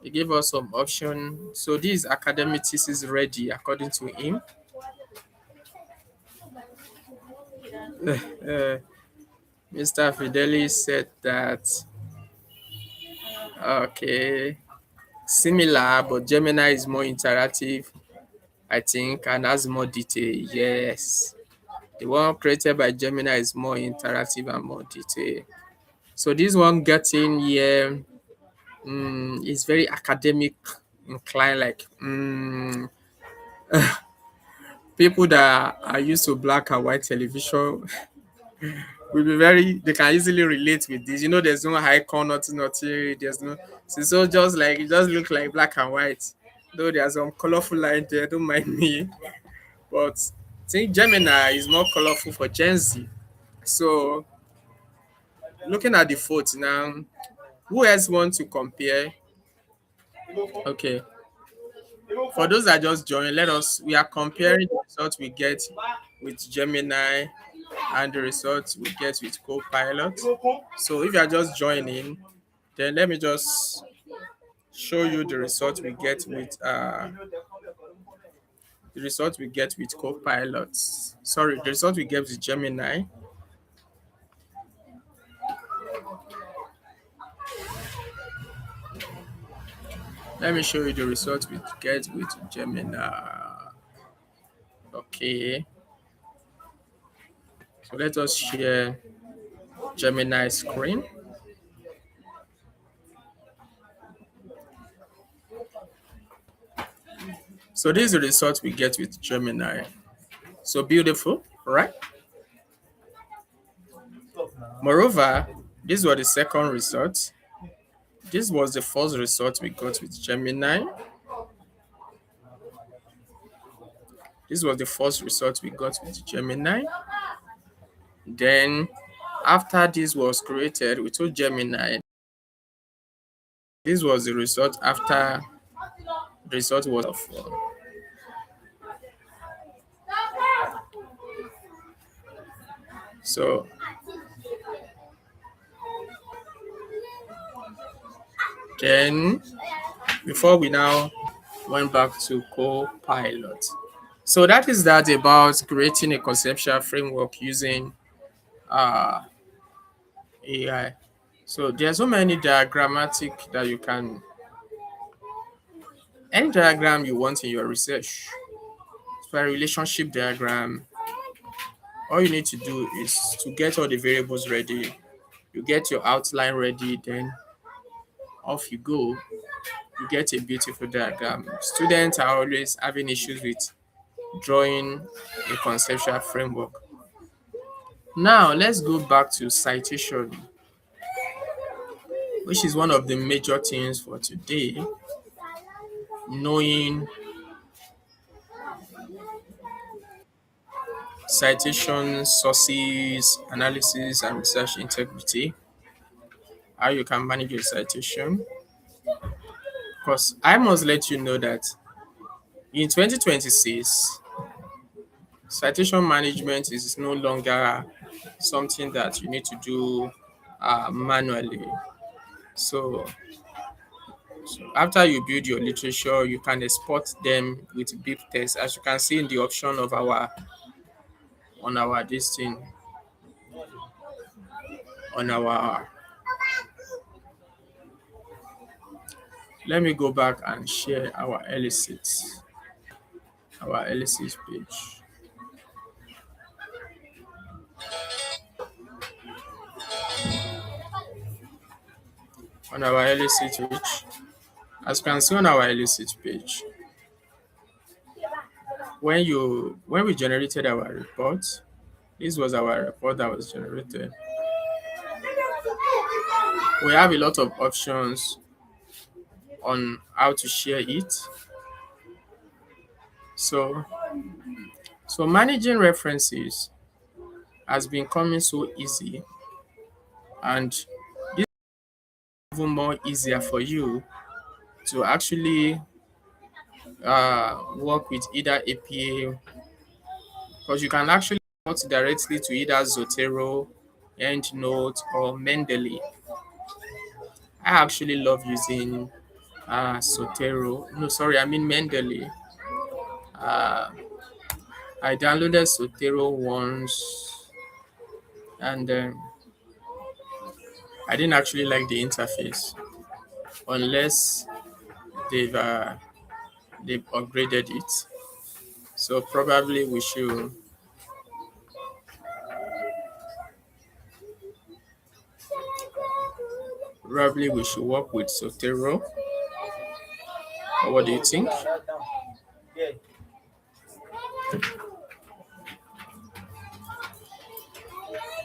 It gave us some option. So this academic thesis ready according to him. Mr. Fidelis said that okay, similar, but Gemini is more interactive, I think, and has more detail. Yes, the one created by Gemini is more interactive and more detailed. So this one getting here is very academic inclined, like people that are used to black and white television will be very, they can easily relate with this. You know, there's no icon, nothing, there's no, so just like, it just look like black and white. Though there's some colorful line there, don't mind me. But think Gemini is more colorful for Gen Z. So looking at the votes now, who else want to compare? Okay, for those that just joined, we are comparing the results we get with Gemini and the results we get with Copilot. So if you are just joining, then let me just show you the result we get with Copilot. Sorry, the result we get with Gemini. Let me show you the result we get with Gemini. Okay, so let us share Gemini screen. So this is the result we get with Gemini. So beautiful, right? Moreover, this was the second result. This was the first result we got with Gemini. This was the first result we got with Gemini. Then, after this was created, we told Gemini this was the result after the result was of. So, then before we now went back to Copilot. So that is that about creating a conceptual framework using uh, AI. So there are so many diagrammatic that you can, any diagram you want in your research. For a relationship diagram, all you need to do is to get all the variables ready. You get your outline ready, then off you go. You get a beautiful diagram. Students are always having issues with drawing a conceptual framework. Now let's go back to citation, which is one of the major things for today. Knowing citation sources, analysis, and research integrity. How you can manage your citation. Because I must let you know that in 2026, citation management is no longer something that you need to do manually. So, after you build your literature, you can export them with big text, as you can see in the option of our on our this thing on our. Let me go back and share our Elicit page. On our Elicit page, as you can see on our Elicit page, when we generated our report, this was our report that was generated. We have a lot of options on how to share it. So, managing references has been coming so easy, and this is even more easier for you to actually work with either APA, because you can actually report directly to either Zotero, EndNote, or Mendeley. I actually love using Zotero. No, sorry, I mean Mendeley. Uh, I downloaded Zotero once, and I didn't actually like the interface unless they've uh, they've upgraded it. So probably we should work with Zotero. Or what do you think?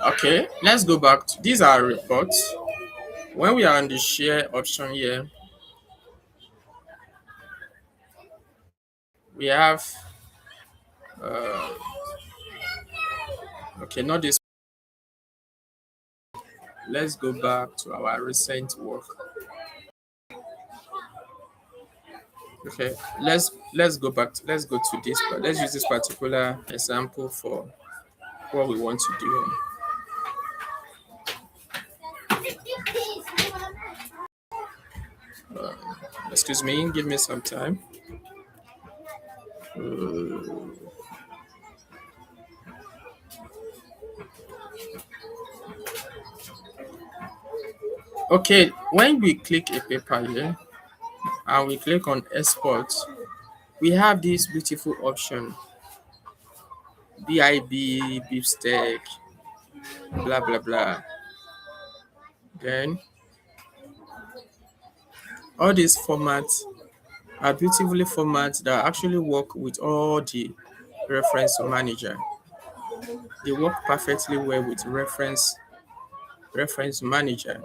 Okay, let's go back to these are reports. When we are on the share option here, we have Okay, not this. Let's go back to our recent work. Okay, let's go back. Let's go to this. But let's use this particular example for what we want to do. Excuse me, give me some time. Okay, when we click a paper here and we click on export, we have this beautiful option BIB, beefsteak, blah blah blah. Then all these formats are beautifully formats that actually work with all the reference manager. They work perfectly well with reference manager.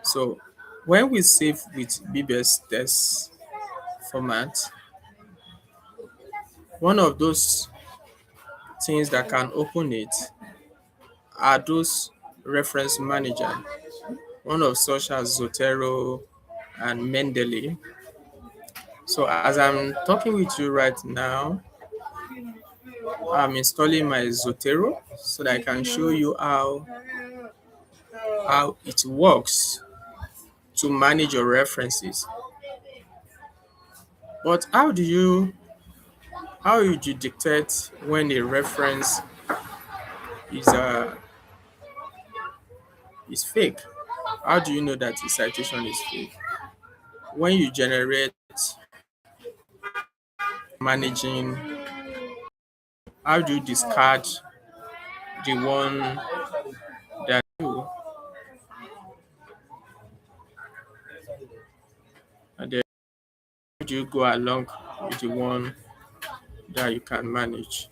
So when we save with BBS test format, one of those things that can open it are those reference manager. One of such as Zotero and Mendeley. So as I'm talking with you right now, I'm installing my Zotero so that I can show you how it works to manage your references. But how would you detect when a reference is is fake? How do you know that the citation is fake? When you generate managing, how do you discard the one that you and then how do you go along with the one that you can manage?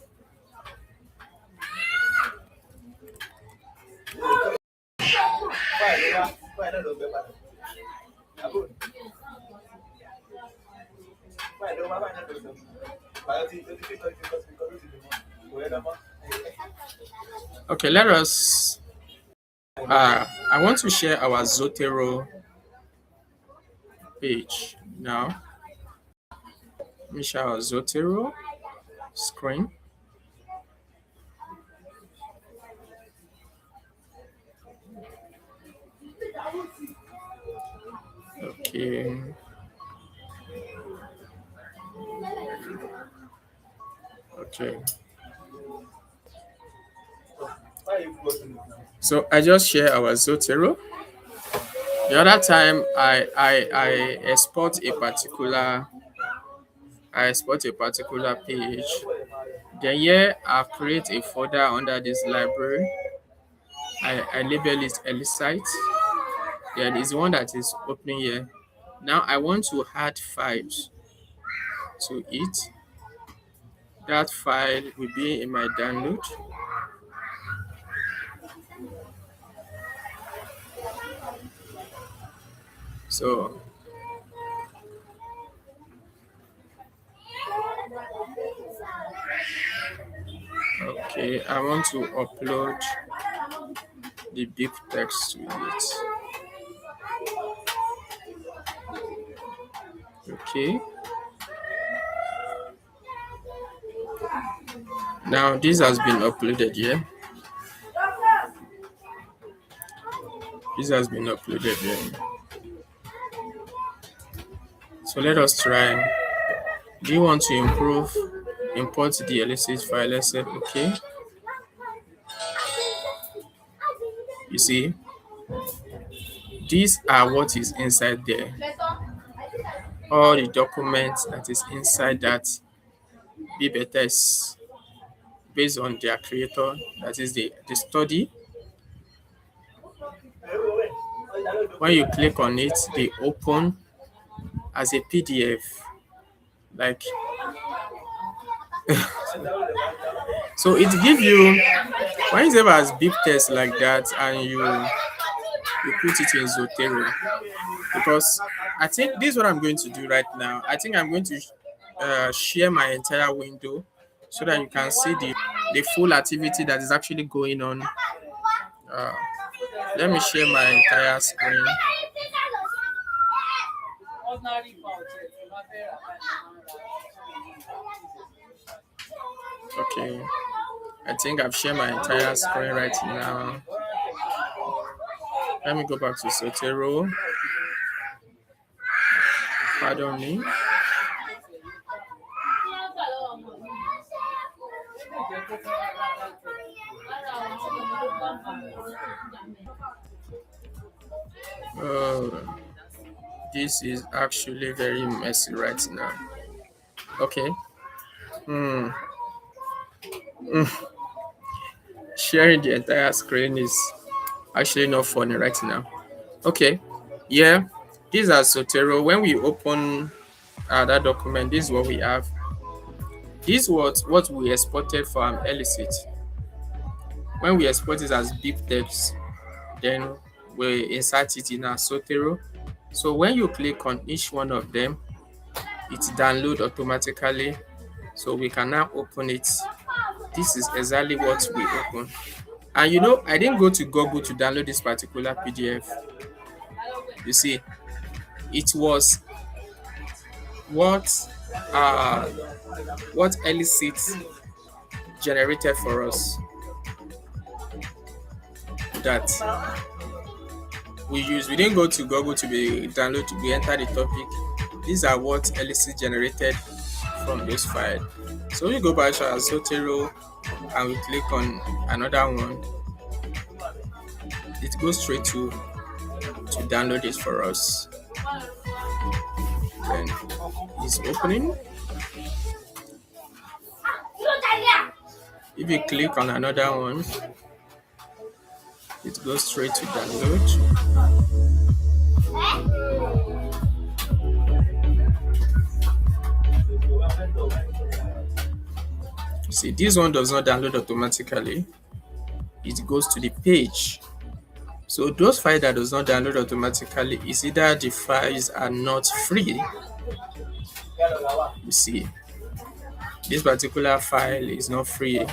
Okay, let us I want to share our Zotero page now. Let me share our Zotero screen. Okay. Okay. So I just share our Zotero. The other time I export a particular page. Then here I create a folder under this library. I label it Elicit. Then is the one that is opening here. Now I want to add files to it. That file will be in my download. So okay, I want to upload the big text to it. Okay. Now this has been uploaded here. This has been uploaded here. So let us try. Do you want to import the Elicit file? Let's say okay. You see, these are what is inside there. All the documents that is inside that BB test based on their creator, that is the study. When you click on it, they open as a PDF. Like so it gives you when you save as big test like that and you put it in Zotero. Because I think this is what I'm going to do right now. I think I'm going to share my entire window so that you can see the the full activity that is actually going on. Uh, Let me share my entire screen. Okay, I think I've shared my entire screen right now. Let me go back to Sotero. Pardon me. Oh, this is actually very messy right now. Okay. Hmm. Sharing the entire screen is actually not funny right now. Okay. Yeah. These are Sotero. When we open that document, this is what we have. This was what we exported from Elicit. When we export it as big text, then we insert it in our Sotero. So when you click on each one of them, it downloads automatically. So we can now open it. This is exactly what we open. And I didn't go to Google to download this particular PDF. You see, it was what uh what Elicit generated for us that we use. We didn't go to Google to be download to be enter the topic. These are what Elicit generated from this file. So we go back to our Zotero and we click on another one. It goes straight to download it for us. Then it's opening. If you click on another one, it goes straight to download. See, this one does not download automatically. It goes to the page. So those files that does not download automatically is either the files are not free. You see, this particular file is not free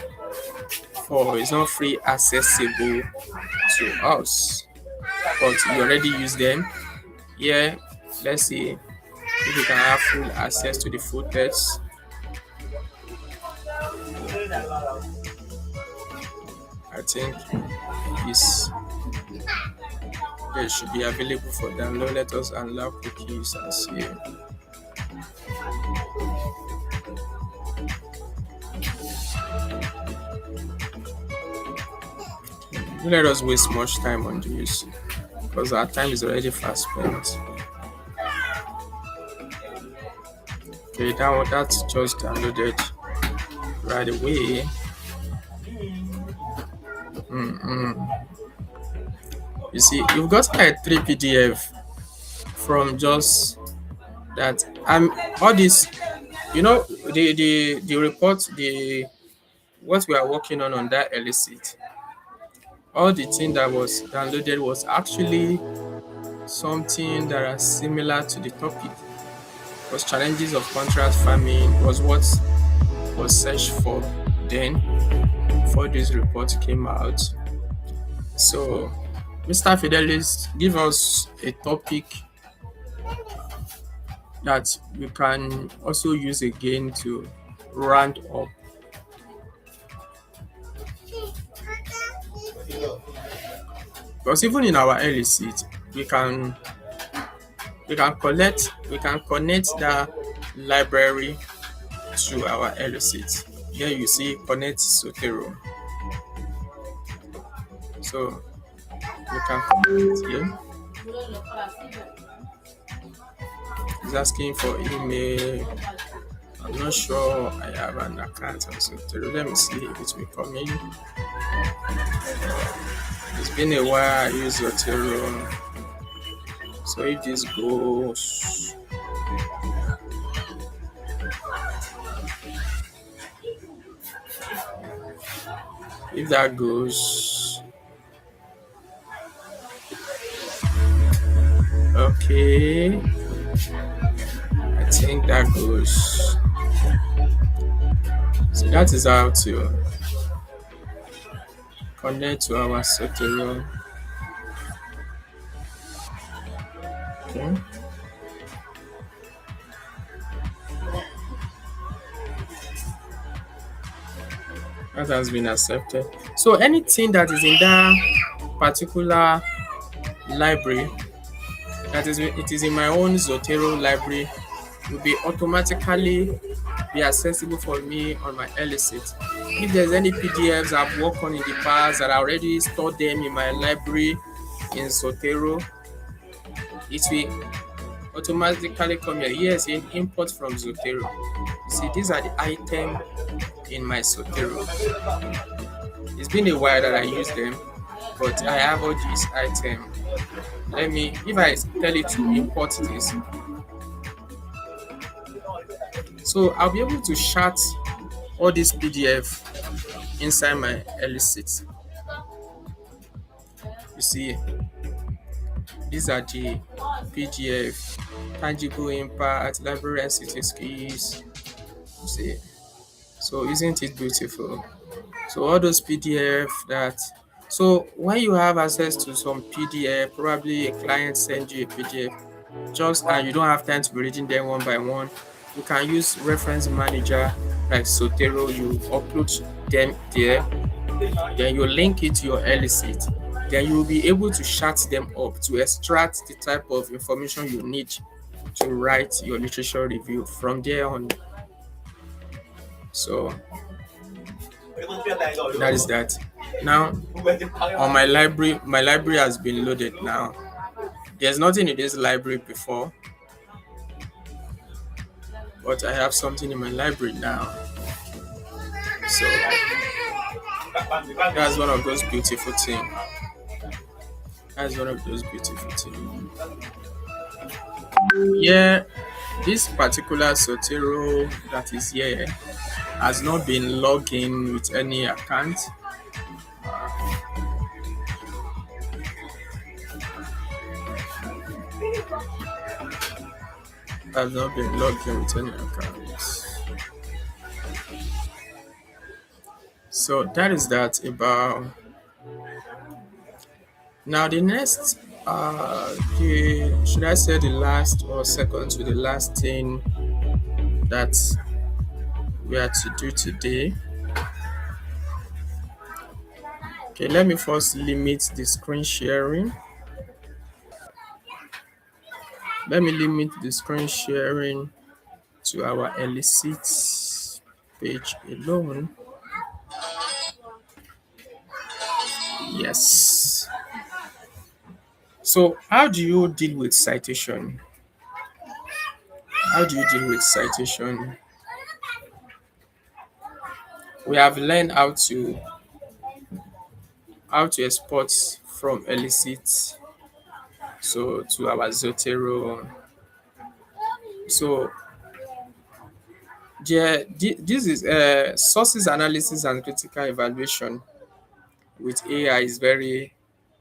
it's not free accessible to us, but we already use them. Yeah, let's see if we can have full access to the full text. I think they should be available for download. Let us unlock cookies and see. Don't let us waste much time on this because our time is already fast spent. Okay, that's just downloaded right away. You see, you've got a 3 PDF from just that. All this, the report, what we are working on that Elicit. All the thing that was downloaded was actually something that are similar to the topic. Was challenges of contract farming was what was searched for then before this report came out. So Mr. Fidelis, give us a topic that we can also use again to round up. Because even in our Elicit, we can connect the library to our Elicit. Here you see connect Sotero. So we can connect here. It's asking for email. I'm not sure I have an account on Sotero. Let me see if it will come in. It's been a while I use Sotero. So if this goes, if that goes, okay, I think that goes. So that is how to connect to our Sotero. Okay, that has been accepted. So anything that is in that particular library, that is it is in my own Zotero library, will be automatically be accessible for me on my Elicit. If there's any PDFs I've worked on in the past that I already stored them in my library in Zotero, it will automatically come here. Yes, in import from Zotero. See, these are the items in my Zotero. It's been a while that I use them, but I have all these items. Let me, if I tell it to import this, so I'll be able to shart all this PDF inside my Elicit. You see, these are the PDF, tangible impact, library and city skills. You see, so isn't it beautiful? So all those PDF that, so when you have access to some PDF, probably a client sends you a PDF, just and you don't have time to be reading them one by one, you can use reference manager like Sotero. You upload them there, then you link it to your Elicit. Then you will be able to shut them up to extract the type of information you need to write your literature review from there on. So that is that. Now on my library has been loaded now. There's nothing in this library before, but I have something in my library now. So that's one of those beautiful things. That's one of those beautiful things. Yeah, this particular Sotero that is here has not been logged in with any account. Has not been logged in with any account. So that is that about. Now the next, the should I say the last or second to the last thing that we are to do today. Okay, let me first limit the screen sharing. Let me limit the screen sharing to our Elicit page alone. Yes. So how do you deal with citation? How do you deal with citation? We have learned how to export from Elicit so to our Zotero. So this is sources analysis and critical evaluation with AI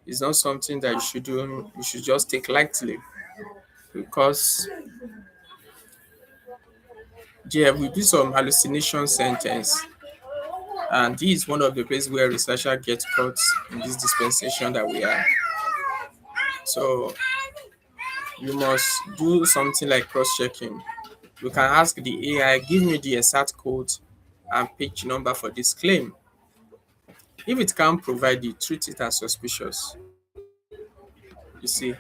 is not something that you should just take lightly, because there will be some hallucination sentence, and this is one of the places where researchers get caught in this dispensation that we are. So you must do something like cross-checking. You can ask the AI, give me the exact code and page number for this claim. If it can't provide it, treat it as suspicious. You see,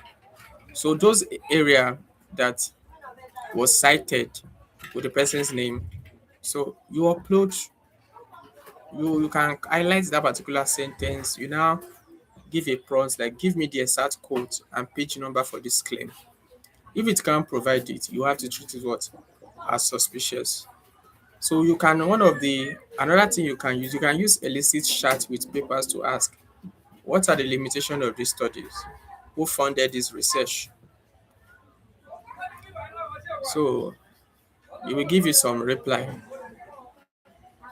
so those area that was cited with the person's name, so you upload, you can highlight that particular sentence. You now give a prompt like, give me the exact code and page number for this claim. If it can't provide it, you have to treat it what? As suspicious. So you can, another thing you can use Elicit chat with papers to ask, what are the limitations of these studies? Who funded this research? So it will give you some reply.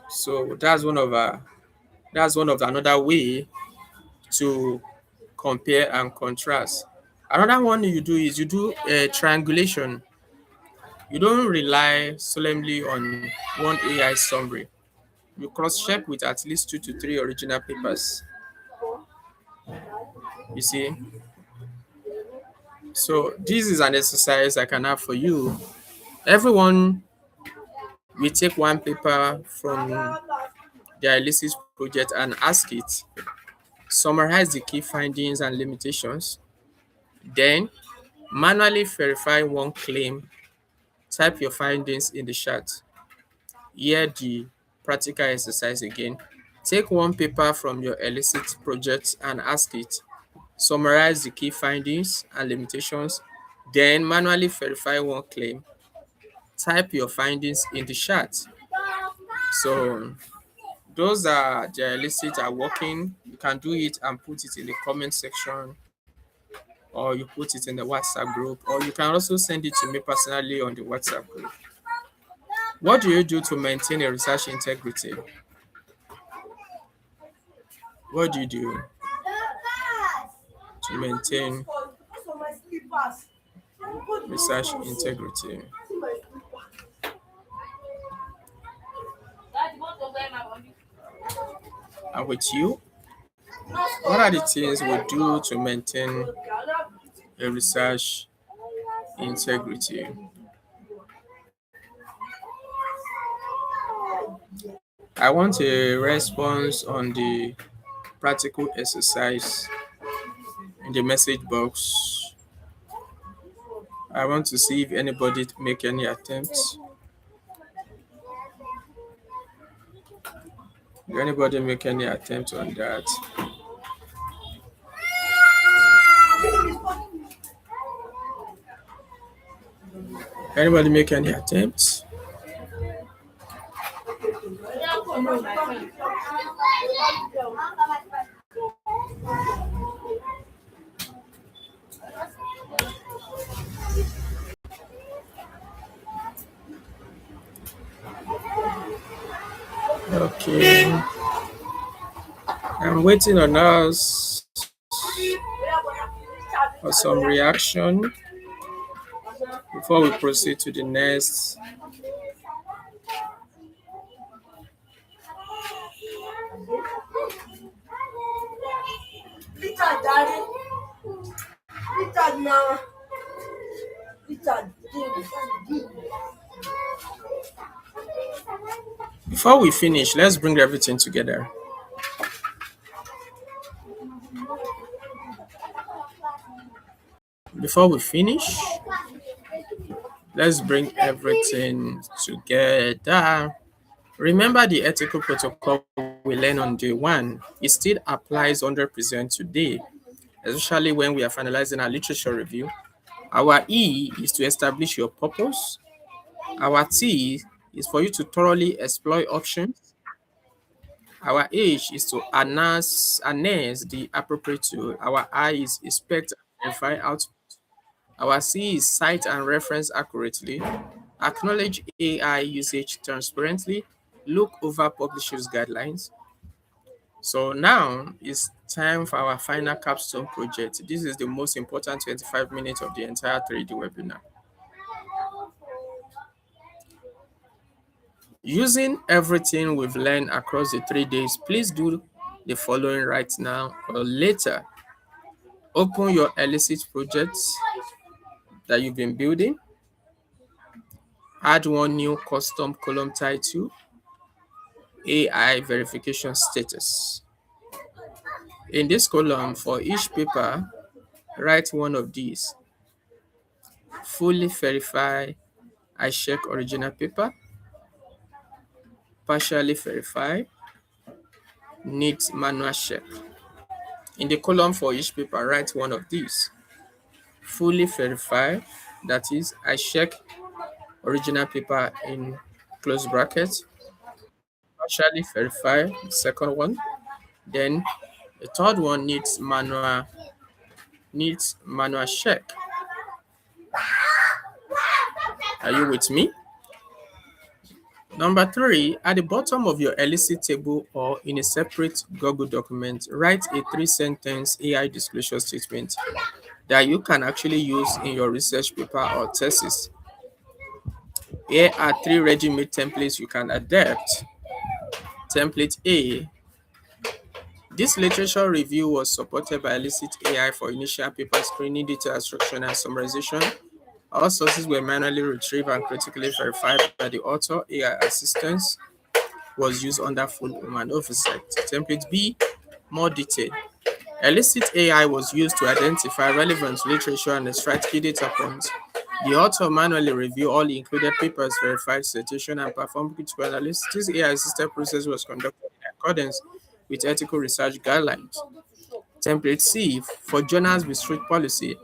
So that's one of another way to compare and contrast. Another one you do is you do a triangulation. You don't rely solemnly on one AI summary. You cross-check with at least 2 to 3 original papers. You see, so this is an exercise I can have for you. Everyone will take one paper from their Elicit project and ask it, summarize the key findings and limitations, then manually verify one claim, type your findings in the chat. Here the practical exercise again. Take one paper from your Elicit project and ask it, summarize the key findings and limitations, then manually verify one claim, type your findings in the chat. So those are the Elicit are working. You can do it and put it in the comment section, or you put it in the WhatsApp group, or you can also send it to me personally on the WhatsApp group. What do you do to maintain a research integrity? What do you do to maintain research integrity? And with you, what are the things we do to maintain a research integrity? I want a response on the practical exercise in the message box. I want to see if anybody make any attempts. Did anybody make any attempt on that? Anybody make any attempts? Okay, I'm waiting on us for some reaction before we proceed to the next. Before we finish, let's bring everything together. Before we finish, let's bring everything together. Remember the ethical protocol we learned on day one. It still applies 100% today, especially when we are finalizing our literature review. Our E is to establish your purpose. Our T is for you to thoroughly explore options. Our H is to harness the appropriate tool. Our I is inspect and verify output. Our C is cite and reference accurately. Acknowledge AI usage transparently. Look over publishers' guidelines. So now it's time for our final capstone project. This is the most important 25 minutes of the entire 3D webinar. Using everything we've learned across the 3 days, please do the following right now or later. Open your Elicit projects that you've been building. Add one new custom column title, AI verification status. In this column, for each paper, write one of these. Fully verify, I check original paper. Partially verify, needs manual check. In the column for each paper, write one of these. Fully verify, that is, I check original paper in close brackets. Partially verify, the second one. Then the third one needs manual check. Are you with me? Number 3, at the bottom of your Elicit table or in a separate Google document, write a 3-sentence AI disclosure statement that you can actually use in your research paper or thesis. Here are 3 ready-made templates you can adapt. Template A, This literature review was supported by Elicit AI for initial paper screening, data extraction, and summarization. All sources were manually retrieved and critically verified by the author. AI assistance was used under full human oversight. Template B, more detailed. Elicit AI was used to identify relevant literature and extract key data points. The author manually reviewed all included papers, verified citation, and performed critical analysis. This AI-assisted process was conducted in accordance with ethical research guidelines. Template C, for journals with strict policy,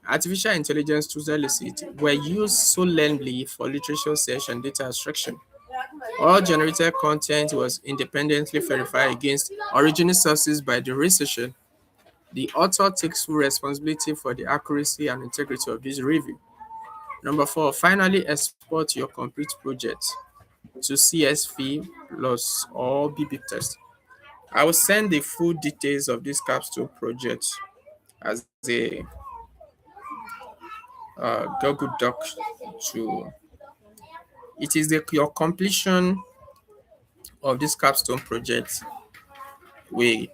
artificial intelligence tools Elicit were used solely for literature search and data extraction. All generated content was independently verified against original sources by the researcher. The author takes full responsibility for the accuracy and integrity of this review. Number 4, finally export your complete project to CSV plus or BB test. I will send the full details of this capstone project as a Google Doc to it is your completion of this capstone project will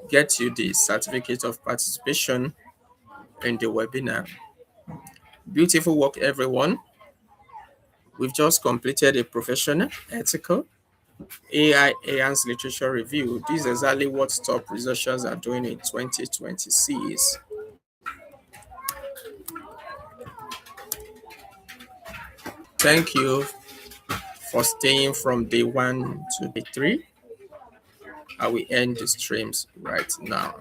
get you the certificate of participation in the webinar. Beautiful work, everyone. We've just completed a professional, ethical, AI enhanced literature review. This is exactly what top researchers are doing in 2026. Thank you for staying from day 1 to day 3. I will end the streams right now.